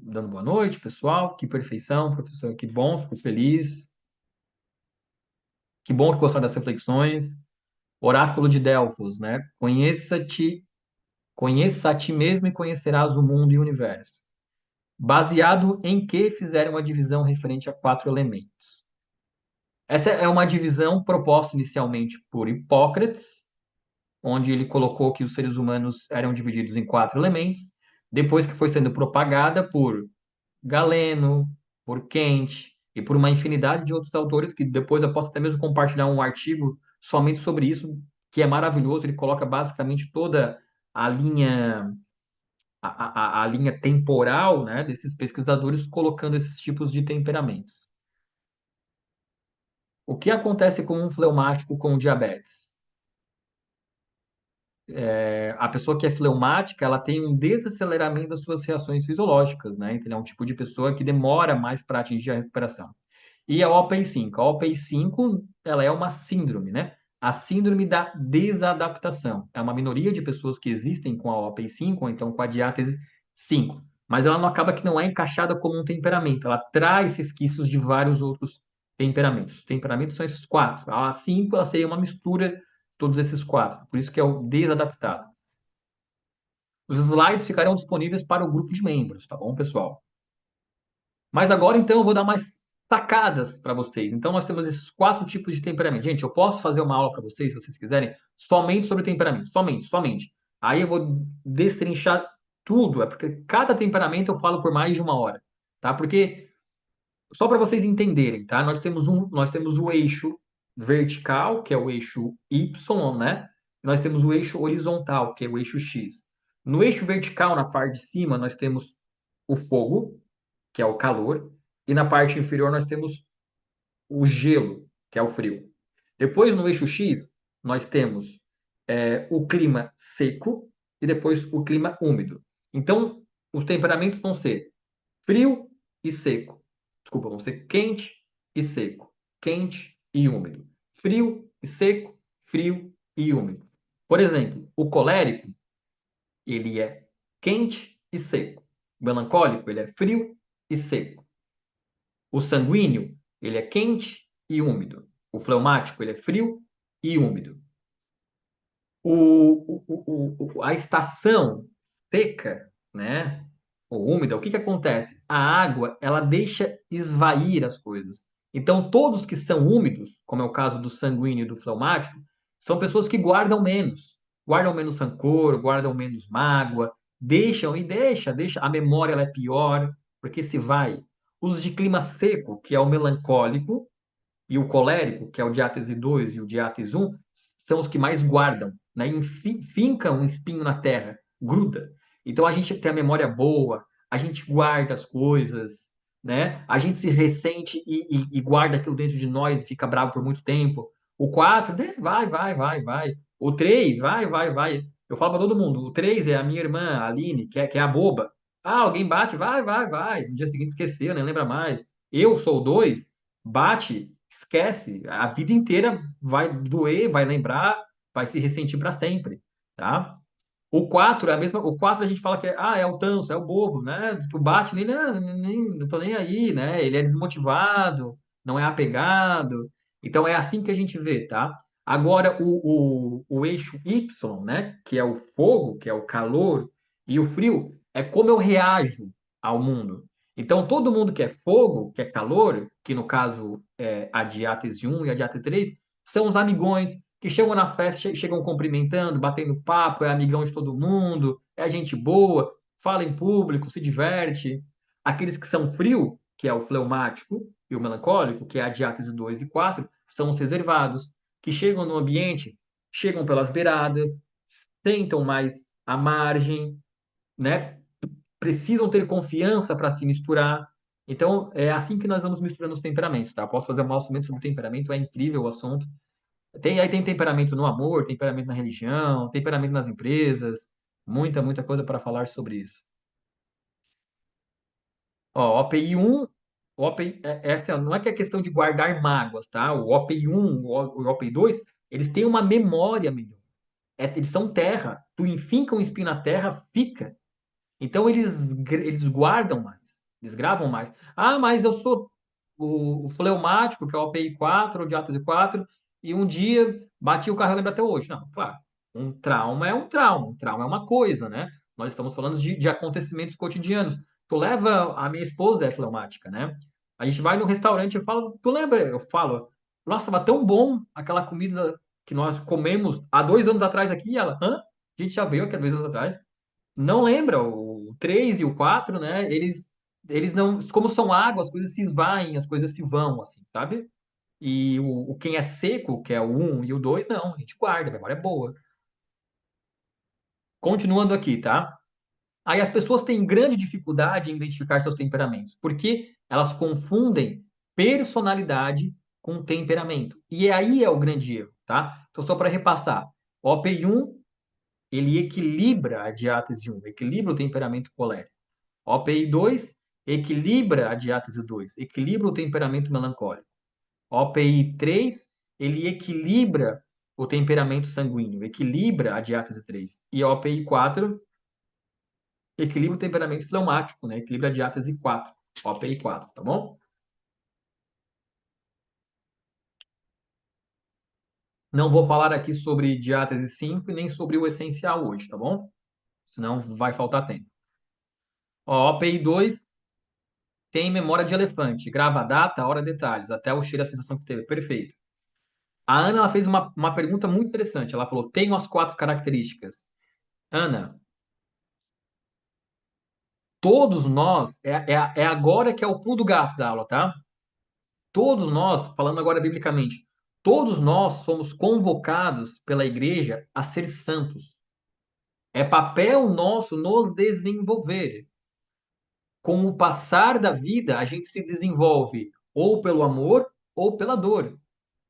Dando boa noite, pessoal. Que perfeição, professor. Que bom, fico feliz. Que bom que gostaram das reflexões. Oráculo de Delfos, né? Conheça a ti mesmo e conhecerás o mundo e o universo. Baseado em que fizeram a divisão referente a 4 elementos. Essa é uma divisão proposta inicialmente por Hipócrates, onde ele colocou que os seres humanos eram divididos em 4 elementos, depois que foi sendo propagada por Galeno, por Kant e por uma infinidade de outros autores, que depois eu posso até mesmo compartilhar um artigo somente sobre isso, que é maravilhoso. Ele coloca basicamente toda a linha, a linha temporal, né, desses pesquisadores colocando esses tipos de temperamentos. O que acontece com um fleumático com diabetes? A pessoa que é fleumática, ela tem um desaceleramento das suas reações fisiológicas, né? Então, é um tipo de pessoa que demora mais para atingir a recuperação. E a OPI5? A OPI5, ela é uma síndrome, né? A síndrome da desadaptação. É uma minoria de pessoas que existem com a OPI5, ou então com a diátese 5. Mas ela não acaba que não é encaixada como um temperamento. Ela traz resquícios de vários outros temperamentos. Os temperamentos são esses quatro. A 5, ela seria uma mistura de todos esses quatro. Por isso que é o desadaptado. Os slides ficarão disponíveis para o grupo de membros, tá bom, pessoal? Mas agora, então, eu vou dar mais sacadas para vocês. Então, nós temos esses quatro tipos de temperamento. Gente, eu posso fazer uma aula para vocês, se vocês quiserem, somente sobre temperamento. Somente, somente. Aí eu vou destrinchar tudo. É porque cada temperamento eu falo por mais de uma hora, tá? Porque, só para vocês entenderem, tá? Nós temos o eixo vertical, que é o eixo Y, né? Nós temos o eixo horizontal, que é o eixo X. No eixo vertical, na parte de cima, nós temos o fogo, que é o calor, e na parte inferior nós temos o gelo, que é o frio. Depois, no eixo X, nós temos o clima seco e depois o clima úmido. Então, os temperamentos vão ser frio e seco. Desculpa, vão ser quente e seco. Quente e úmido. Frio e seco, frio e úmido. Por exemplo, o colérico, ele é quente e seco. O melancólico, ele é frio e seco. O sanguíneo, ele é quente e úmido. O fleumático, ele é frio e úmido. A estação seca, né, ou úmida, o que que acontece? A água, ela deixa esvair as coisas. Então, todos que são úmidos, como é o caso do sanguíneo e do fleumático, são pessoas que guardam menos rancor, guardam menos mágoa, deixam e deixa, a memória ela é pior, porque se vai. Os de clima seco, que é o melancólico, e o colérico, que é o diátese 2 e o diátese 1, são os que mais guardam, né? Finca um espinho na terra, gruda. Então a gente tem a memória boa, a gente guarda as coisas, né? A gente se ressente e guarda aquilo dentro de nós e fica bravo por muito tempo. O 4, vai. O 3, vai. Eu falo para todo mundo, o 3 é a minha irmã, a Aline, que é a boba. Ah, alguém bate, vai. No dia seguinte esqueceu, nem lembra mais. Eu sou o 2, bate, esquece. A vida inteira vai doer, vai lembrar, vai se ressentir para sempre, tá? O 4 é a mesma. O 4 a gente fala que é o tanso, é o bobo, né? Tu bate nele, não tô nem aí, né? Ele é desmotivado, não é apegado. Então é assim que a gente vê, tá? Agora o eixo Y, né? Que é o fogo, que é o calor, e o frio, é como eu reajo ao mundo. Então todo mundo que é fogo, que é calor, que no caso é a diátese 1 e a diátese 3, são os amigões que chegam na festa, chegam cumprimentando, batendo papo, é amigão de todo mundo, é gente boa, fala em público, se diverte. Aqueles que são frio, que é o fleumático, e o melancólico, que é a diátese 2 e 4, são os reservados, que chegam no ambiente, chegam pelas beiradas, sentam mais à margem, né? Precisam ter confiança para se misturar. Então, é assim que nós vamos misturando os temperamentos, tá? Posso fazer um aula sobre temperamento, é incrível o assunto. Aí tem temperamento no amor, temperamento na religião, temperamento nas empresas, muita coisa para falar sobre isso. Ó, OPI 1, essa não é que é questão de guardar mágoas, tá? O OPI 1, o OPI 2, eles têm uma memória melhor. Eles são terra. Tu enfinca um espinho na terra, fica. Então eles guardam mais, eles gravam mais. Ah, mas eu sou o fleumático, que é o API 4, o diátese 4, e um dia bati o carro, eu lembro até hoje. Não, claro, um trauma é uma coisa, né? Nós estamos falando de acontecimentos cotidianos. Tu leva, a minha esposa é fleumática, né? A gente vai no restaurante e fala, tu lembra? Eu falo, nossa, estava tão bom aquela comida que nós comemos há 2 anos atrás aqui, e ela, hã? A gente já veio aqui há 2 anos atrás. Não lembra, o 3 e o 4, né? Eles não, como são água, as coisas se esvaem, as coisas se vão, assim, sabe? E o quem é seco, que é o um e o 2 não, a gente guarda, a memória é boa. Continuando aqui, tá? Aí as pessoas têm grande dificuldade em identificar seus temperamentos, porque elas confundem personalidade com temperamento. E aí é o grande erro, tá? Então, só para repassar, o OPI1, ele equilibra a diátese 1, equilibra o temperamento colérico. O OPI2 equilibra a diátese 2, equilibra o temperamento melancólico. O OPI3, ele equilibra o temperamento sanguíneo, equilibra a diátese 3. E o OPI4 equilibra o temperamento fleumático, né? Equilibra a diátese 4, OPI 4, tá bom? Não vou falar aqui sobre diátese 5 e nem sobre o essencial hoje, tá bom? Senão vai faltar tempo. Ó, OPI 2 tem memória de elefante, grava a data, hora, detalhes, até o cheiro e a sensação que teve. Perfeito. A Ana ela fez uma pergunta muito interessante. Ela falou: tenho as 4 características. Ana, todos nós, é agora que é o pulo do gato da aula, tá? Todos nós, falando agora biblicamente, todos nós somos convocados pela igreja a ser santos. É papel nosso nos desenvolver. Com o passar da vida, a gente se desenvolve ou pelo amor ou pela dor,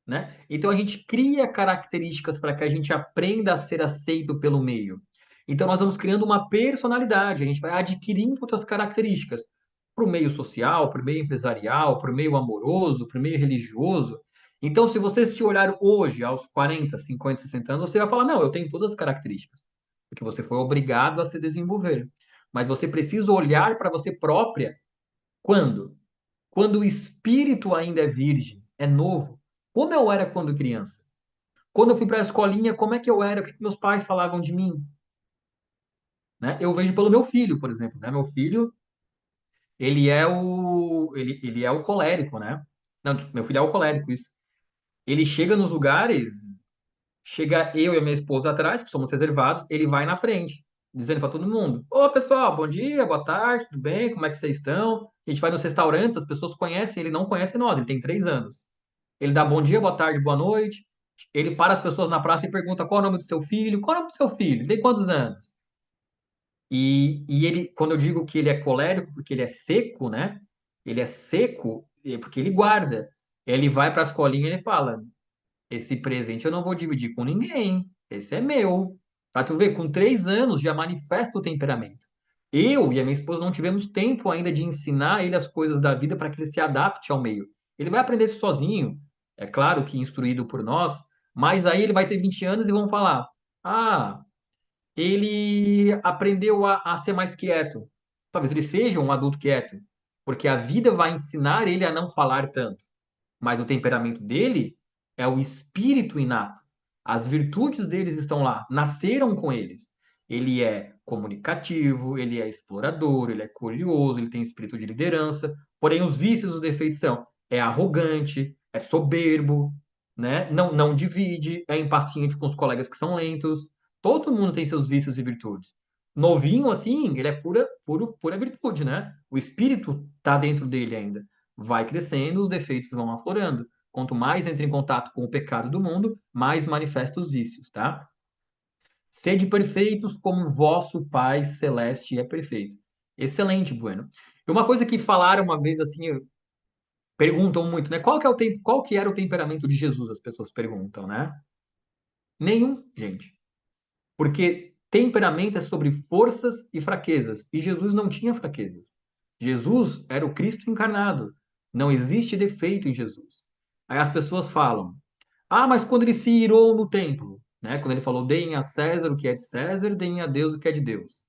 né? Então a gente cria características para que a gente aprenda a ser aceito pelo meio. Então nós vamos criando uma personalidade, a gente vai adquirindo outras características para o meio social, para o meio empresarial, para o meio amoroso, para o meio religioso. Então, se você se olhar hoje, aos 40, 50, 60 anos, você vai falar: não, eu tenho todas as características, porque você foi obrigado a se desenvolver. Mas você precisa olhar para você própria quando? Quando o espírito ainda é virgem, é novo. Como eu era quando criança? Quando eu fui para a escolinha, como é que eu era? O que meus pais falavam de mim? Né? Eu vejo pelo meu filho, por exemplo. Né? Meu filho, ele é o colérico, né? Não, meu filho é o colérico, isso. Ele chega nos lugares, chega eu e a minha esposa atrás, que somos reservados, ele vai na frente, dizendo para todo mundo: Ô pessoal, bom dia, boa tarde, tudo bem? Como é que vocês estão? A gente vai nos restaurantes, as pessoas conhecem, ele não conhece nós, ele tem 3 anos. Ele dá bom dia, boa tarde, boa noite. Ele para as pessoas na praça e pergunta qual é o nome do seu filho. Qual é o nome do seu filho? Ele tem quantos anos? E ele, quando eu digo que ele é colérico, porque ele é seco, né? Ele é seco porque ele guarda. Ele vai para a escolinha e ele fala: esse presente eu não vou dividir com ninguém. Esse é meu. Pra tu ver, com 3 anos já manifesta o temperamento. Eu e a minha esposa não tivemos tempo ainda de ensinar ele as coisas da vida para que ele se adapte ao meio. Ele vai aprender isso sozinho, é claro que instruído por nós, mas aí ele vai ter 20 anos e vão falar: ah, ele aprendeu a ser mais quieto. Talvez ele seja um adulto quieto, porque a vida vai ensinar ele a não falar tanto. Mas o temperamento dele é o espírito inato. As virtudes deles estão lá, nasceram com eles. Ele é comunicativo, ele é explorador, ele é curioso, ele tem espírito de liderança. Porém, os vícios, os defeitos são: é arrogante, é soberbo, né? Não divide, é impaciente com os colegas que são lentos. Todo mundo tem seus vícios e virtudes. Novinho assim, ele é pura virtude, né? O espírito está dentro dele ainda. Vai crescendo, os defeitos vão aflorando. Quanto mais entra em contato com o pecado do mundo, mais manifesta os vícios, tá? Sede perfeitos como vosso Pai Celeste é perfeito. Excelente, Bueno. E uma coisa que falaram uma vez assim, perguntam muito, né? Qual que era o temperamento de Jesus? As pessoas perguntam, né? Nenhum, gente. Porque temperamento é sobre forças e fraquezas. E Jesus não tinha fraquezas. Jesus era o Cristo encarnado. Não existe defeito em Jesus. Aí as pessoas falam: ah, mas quando ele se irou no templo, né? Quando ele falou: deem a César o que é de César, deem a Deus o que é de Deus.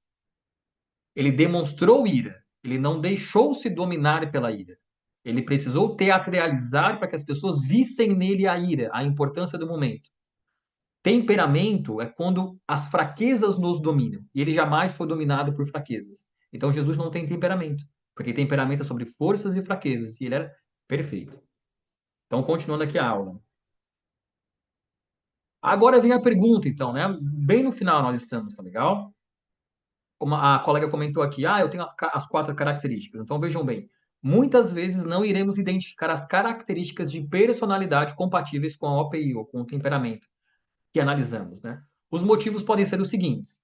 Ele demonstrou ira. Ele não deixou-se dominar pela ira. Ele precisou teatralizar para que as pessoas vissem nele a ira, a importância do momento. Temperamento é quando as fraquezas nos dominam. E ele jamais foi dominado por fraquezas. Então Jesus não tem temperamento. Porque temperamento é sobre forças e fraquezas. E ele era perfeito. Então, continuando aqui a aula. Agora vem a pergunta, então, né? Bem no final nós estamos, tá legal? Como a colega comentou aqui, eu tenho as 4 características. Então, vejam bem. muitas vezes não iremos identificar as características de personalidade compatíveis com a OPI ou com o temperamento que analisamos, né? Os motivos podem ser os seguintes: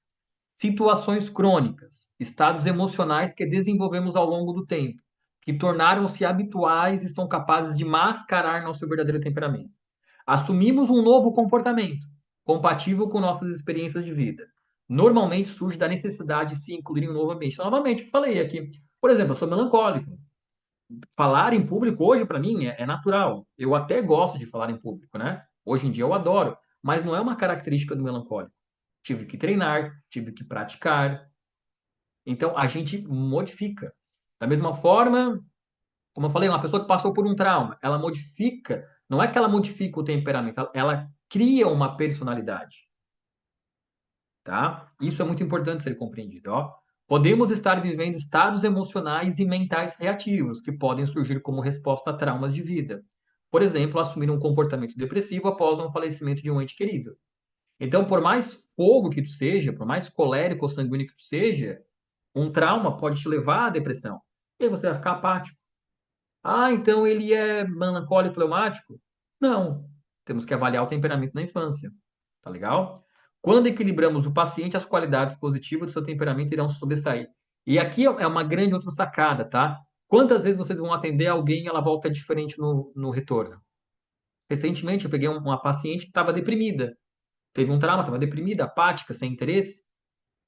situações crônicas, estados emocionais que desenvolvemos ao longo do tempo, que tornaram-se habituais e são capazes de mascarar nosso verdadeiro temperamento. Assumimos um novo comportamento, compatível com nossas experiências de vida. Normalmente surge da necessidade de se incluir em um novo ambiente. Então, novamente, eu falei aqui, por exemplo, eu sou melancólico. Falar em público hoje, para mim, é natural. Eu até gosto de falar em público, né? Hoje em dia eu adoro, mas não é uma característica do melancólico. Tive que treinar, tive que praticar. Então, a gente modifica. Da mesma forma, como eu falei, uma pessoa que passou por um trauma, ela modifica, não é que ela modifica o temperamento, ela cria uma personalidade, tá? Isso é muito importante ser compreendido, ó. Podemos estar vivendo estados emocionais e mentais reativos que podem surgir como resposta a traumas de vida. Por exemplo, assumir um comportamento depressivo após um falecimento de um ente querido. Então, por mais fogo que tu seja, por mais colérico ou sanguíneo que tu seja, um trauma pode te levar à depressão. E aí você vai ficar apático. Ah, então ele é melancólico, fleumático? Não. Temos que avaliar o temperamento na infância. Tá legal? Quando equilibramos o paciente, as qualidades positivas do seu temperamento irão se sobressair. E aqui é uma grande outra sacada, tá? Quantas vezes vocês vão atender alguém e ela volta diferente no retorno? Recentemente, eu peguei uma paciente que estava deprimida. Teve um trauma, estava deprimida, apática, sem interesse.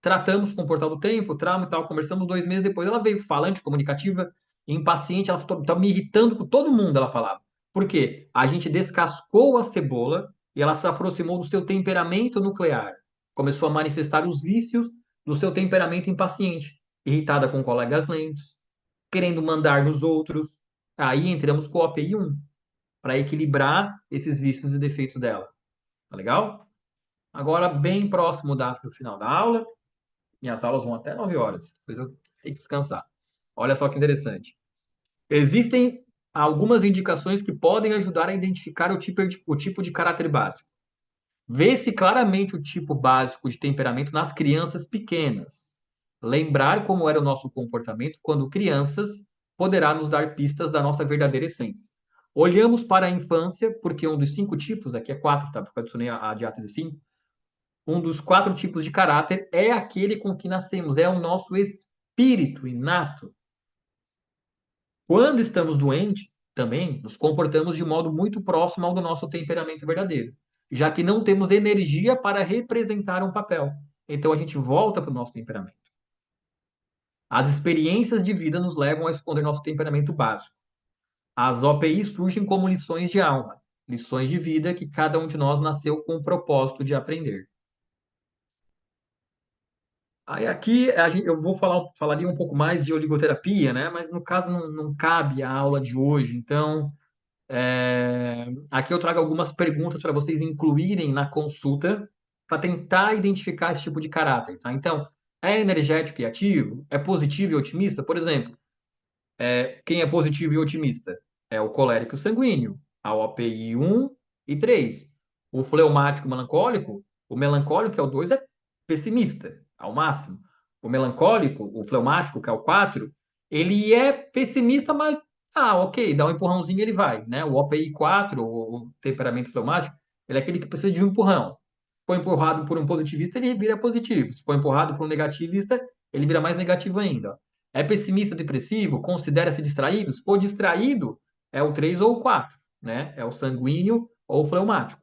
Tratamos com o Portal do Tempo, trauma e tal, conversamos 2 meses depois. Ela veio falante, comunicativa, impaciente, ela estava me irritando com todo mundo, ela falava. Por quê? A gente descascou a cebola e ela se aproximou do seu temperamento nuclear. Começou a manifestar os vícios do seu temperamento impaciente, irritada com colegas lentos, querendo mandar nos outros. Aí entramos com o API 1 para equilibrar esses vícios e defeitos dela. Tá legal? Agora, bem próximo do final da aula, minhas aulas vão até 9 horas. Depois eu tenho que descansar. Olha só que interessante. Existem algumas indicações que podem ajudar a identificar o tipo de caráter básico. Vê-se claramente o tipo básico de temperamento nas crianças pequenas. Lembrar como era o nosso comportamento quando crianças poderá nos dar pistas da nossa verdadeira essência. Olhamos para a infância, porque um dos 5 tipos, aqui é 4, tá? Porque eu adicionei a diátese 5. Um dos 4 tipos de caráter é aquele com que nascemos, é o nosso espírito inato. Quando estamos doentes, também nos comportamos de modo muito próximo ao do nosso temperamento verdadeiro, já que não temos energia para representar um papel. Então a gente volta para o nosso temperamento. As experiências de vida nos levam a esconder nosso temperamento básico. As OPIs surgem como lições de alma, lições de vida que cada um de nós nasceu com o propósito de aprender. Aí aqui eu vou falaria um pouco mais de oligoterapia, né? Mas no caso não cabe a aula de hoje. Então, aqui eu trago algumas perguntas para vocês incluírem na consulta para tentar identificar esse tipo de caráter, tá? Então, é energético e ativo? É positivo e otimista? Por exemplo, quem é positivo e otimista? É o colérico sanguíneo, a OPI 1 e 3. O fleumático melancólico, o melancólico, que é o 2, é pessimista, ao máximo. O melancólico, o fleumático, que é o 4, ele é pessimista, mas, ok, dá um empurrãozinho ele vai, né? O OPI 4, o temperamento fleumático, ele é aquele que precisa de um empurrão. Se for empurrado por um positivista, ele vira positivo. Se for empurrado por um negativista, ele vira mais negativo ainda. É pessimista, depressivo? Considera-se distraído? Se for distraído, é o 3 ou o 4, né? É o sanguíneo ou o fleumático.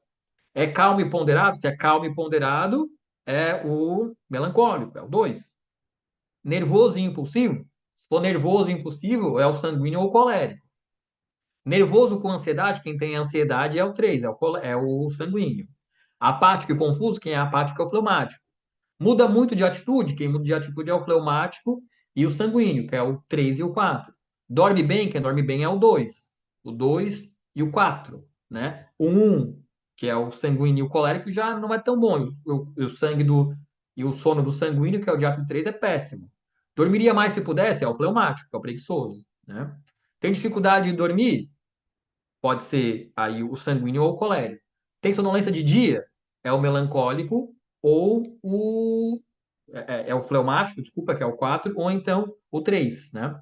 É calmo e ponderado? Se é calmo e ponderado, é o melancólico, é o 2. Nervoso e impulsivo? Se for nervoso e impulsivo, é o sanguíneo ou o colérico. Nervoso com ansiedade, quem tem ansiedade é o 3, é o sanguíneo. Apático e confuso, quem é apático é o fleumático. Muda muito de atitude, quem muda de atitude é o fleumático e o sanguíneo, que é o 3 e o 4. Dorme bem, quem dorme bem é o 2 e o 4, né? O 1, que é o sanguíneo e o colérico, já não é tão bom. O sangue e o sono do sanguíneo, que é o diátese 3, é péssimo. Dormiria mais se pudesse? É o fleumático, que é o preguiçoso, né? Tem dificuldade de dormir? Pode ser aí o sanguíneo ou o colérico. Tem sonolência de dia? É o melancólico ou o fleumático, desculpa, que é o 4 ou então o 3, né?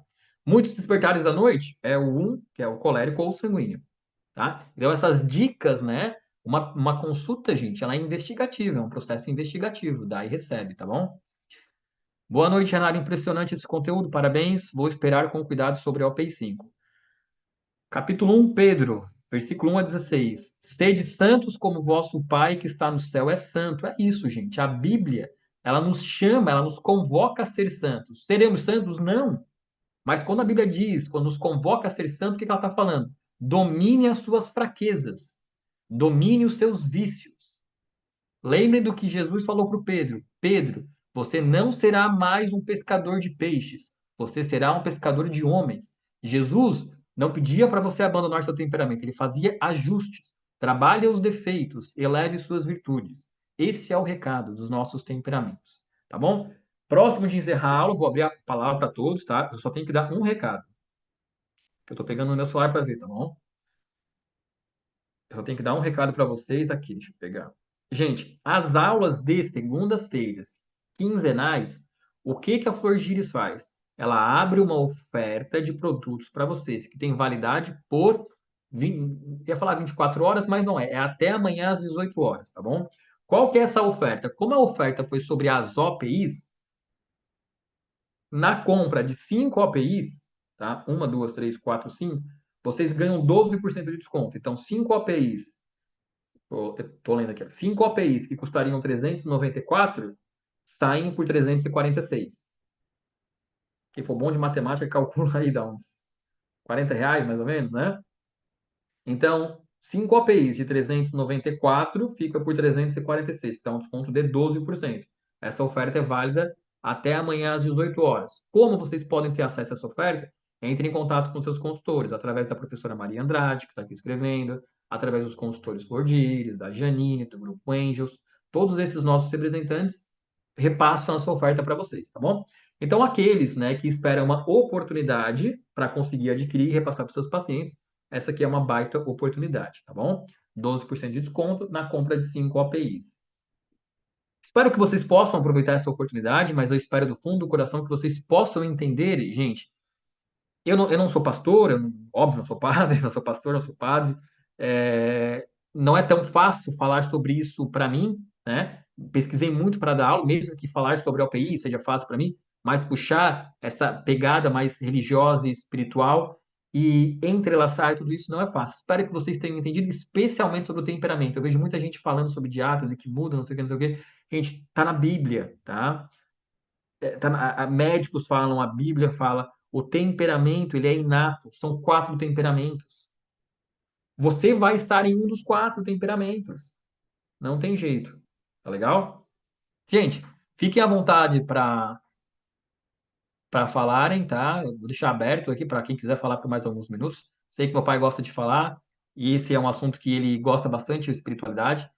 Muitos despertares da noite é o 1, que é o colérico ou o sanguíneo, tá? Então, essas dicas, né? Uma consulta, gente, ela é investigativa, é um processo investigativo, dá e recebe, tá bom? Boa noite, Renato. Impressionante esse conteúdo, parabéns. Vou esperar com cuidado sobre o OPI 5. Capítulo 1, Pedro, versículo 1 a 16. Sede santos como vosso Pai que está no céu é santo. É isso, gente. A Bíblia, ela nos chama, ela nos convoca a ser santos. Seremos santos? Não. Mas quando a Bíblia diz, quando nos convoca a ser santo, o que ela está falando? Domine as suas fraquezas. Domine os seus vícios. Lembre do que Jesus falou para o Pedro: Pedro, você não será mais um pescador de peixes, você será um pescador de homens. Jesus não pedia para você abandonar seu temperamento, ele fazia ajustes. Trabalhe os defeitos, eleve suas virtudes. Esse é o recado dos nossos temperamentos, tá bom? Próximo de encerrar a aula, vou abrir a palavra para todos, tá? Eu só tenho que dar um recado, que eu estou pegando no meu celular para ver, tá bom? Eu só tenho que dar um recado para vocês aqui, deixa eu pegar. Gente, as aulas de segundas-feiras, quinzenais, o que que a Flor Gires faz? Ela abre uma oferta de produtos para vocês, que tem validade por, ia falar 24 horas, mas não é, é até amanhã às 18 horas, tá bom? Qual que é essa oferta? Como a oferta foi sobre as OPIs, na compra de 5 OPIs, tá? Uma, duas, três, quatro, 5, vocês ganham 12% de desconto. Então, 5 OPIs. Estou lendo aqui. 5 OPIs que custariam 394 saem por 346. Quem for bom de matemática, calcula aí, dá uns R$ 40, mais ou menos, né? Então, 5 OPIs de 394 fica por 346, então um desconto de 12%. Essa oferta é válida até amanhã às 18 horas. Como vocês podem ter acesso a essa oferta? Entre em contato com seus consultores, através da professora Maria Andrade, que está aqui escrevendo, através dos consultores Flordires, da Janine, do Grupo Angels. Todos esses nossos representantes repassam a sua oferta para vocês, tá bom? Então, aqueles, né, que esperam uma oportunidade para conseguir adquirir e repassar para os seus pacientes, essa aqui é uma baita oportunidade, tá bom? 12% de desconto na compra de 5 OPIs. Espero que vocês possam aproveitar essa oportunidade, mas eu espero do fundo do coração que vocês possam entender, gente. Eu não sou pastor, óbvio, não sou padre, não sou pastor, não sou padre. Não é tão fácil falar sobre isso para mim, né? Pesquisei muito para dar aula, mesmo que falar sobre OPI seja fácil para mim, mas puxar essa pegada mais religiosa e espiritual e entrelaçar tudo isso não é fácil. Espero que vocês tenham entendido, especialmente sobre o temperamento. Eu vejo muita gente falando sobre diáteses e que muda, não sei o que, não sei o que. Gente, tá na Bíblia, tá? Médicos falam, a Bíblia fala, o temperamento ele é inato, são 4 temperamentos. Você vai estar em um dos 4 temperamentos. Não tem jeito. Tá legal? Gente, fiquem à vontade para falarem, tá? Eu vou deixar aberto aqui para quem quiser falar por mais alguns minutos. Sei que meu pai gosta de falar, e esse é um assunto que ele gosta bastante, espiritualidade.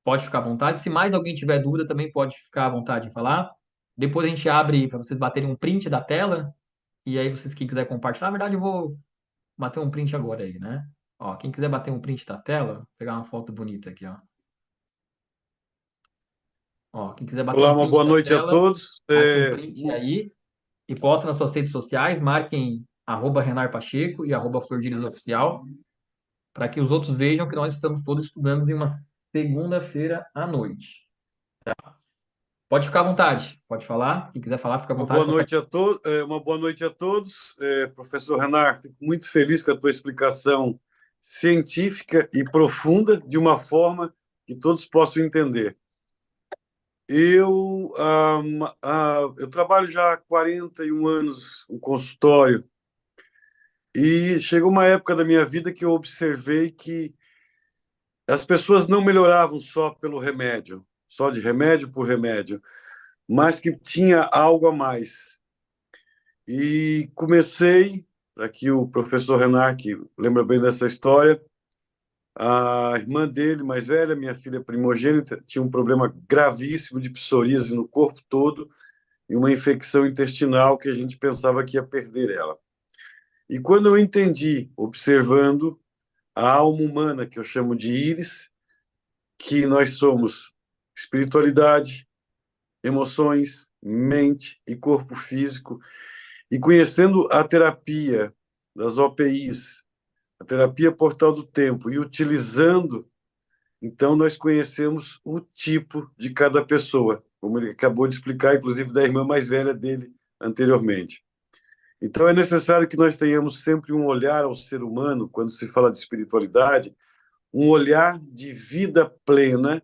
Pode ficar à vontade. Se mais alguém tiver dúvida, também pode ficar à vontade em falar. Depois a gente abre para vocês baterem um print da tela. E aí, vocês, quem quiser compartilhar, na verdade, eu vou bater um print agora aí, né? Ó, quem quiser bater um print da tela, vou pegar uma foto bonita aqui, ó. Ó, quem quiser bater Olá, um uma print boa da noite a tela, todos. bate um print aí e posta nas suas redes sociais, marquem @Renar Pacheco e @Flordirisoficial, para que os outros vejam que nós estamos todos estudando em uma segunda-feira à noite. Pode ficar à vontade, pode falar. Quem quiser falar, fica à Uma vontade. boa noite a todos. Uma boa noite a todos. Professor Renar, fico muito feliz com a tua explicação científica e profunda, de uma forma que todos possam entender. Eu trabalho já há 41 anos no consultório e chegou uma época da minha vida que eu observei que as pessoas não melhoravam só pelo remédio, só de remédio por remédio, mas que tinha algo a mais. E comecei, aqui o professor Renan, que lembra bem dessa história, a irmã dele, mais velha, minha filha primogênita, tinha um problema gravíssimo de psoríase no corpo todo e uma infecção intestinal que a gente pensava que ia perder ela. E quando eu entendi, observando a alma humana, que eu chamo de íris, que nós somos espiritualidade, emoções, mente e corpo físico, E conhecendo a terapia das OPIs, a terapia Portal do Tempo, e utilizando, então nós conhecemos o tipo de cada pessoa, como ele acabou de explicar, inclusive da irmã mais velha dele anteriormente. Então é necessário que nós tenhamos sempre um olhar ao ser humano, quando se fala de espiritualidade, um olhar de vida plena,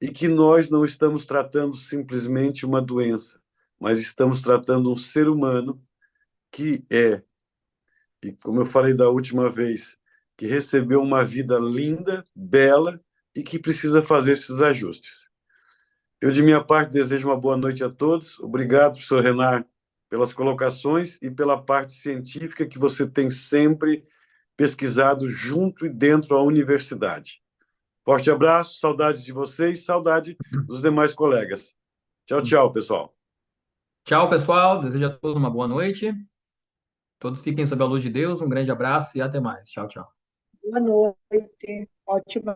e que nós não estamos tratando simplesmente uma doença, mas estamos tratando um ser humano que é, e como eu falei da última vez, que recebeu uma vida linda, bela e que precisa fazer esses ajustes. Eu, de minha parte, desejo uma boa noite a todos. Obrigado, professor Renar, pelas colocações e pela parte científica que você tem sempre pesquisado junto e dentro da universidade. Forte abraço, saudades de vocês, saudade dos demais colegas. Tchau, tchau, pessoal. Tchau, pessoal. Desejo a todos uma boa noite. Todos fiquem sob a luz de Deus. Um grande abraço e até mais. Tchau, tchau. Boa noite. Ótima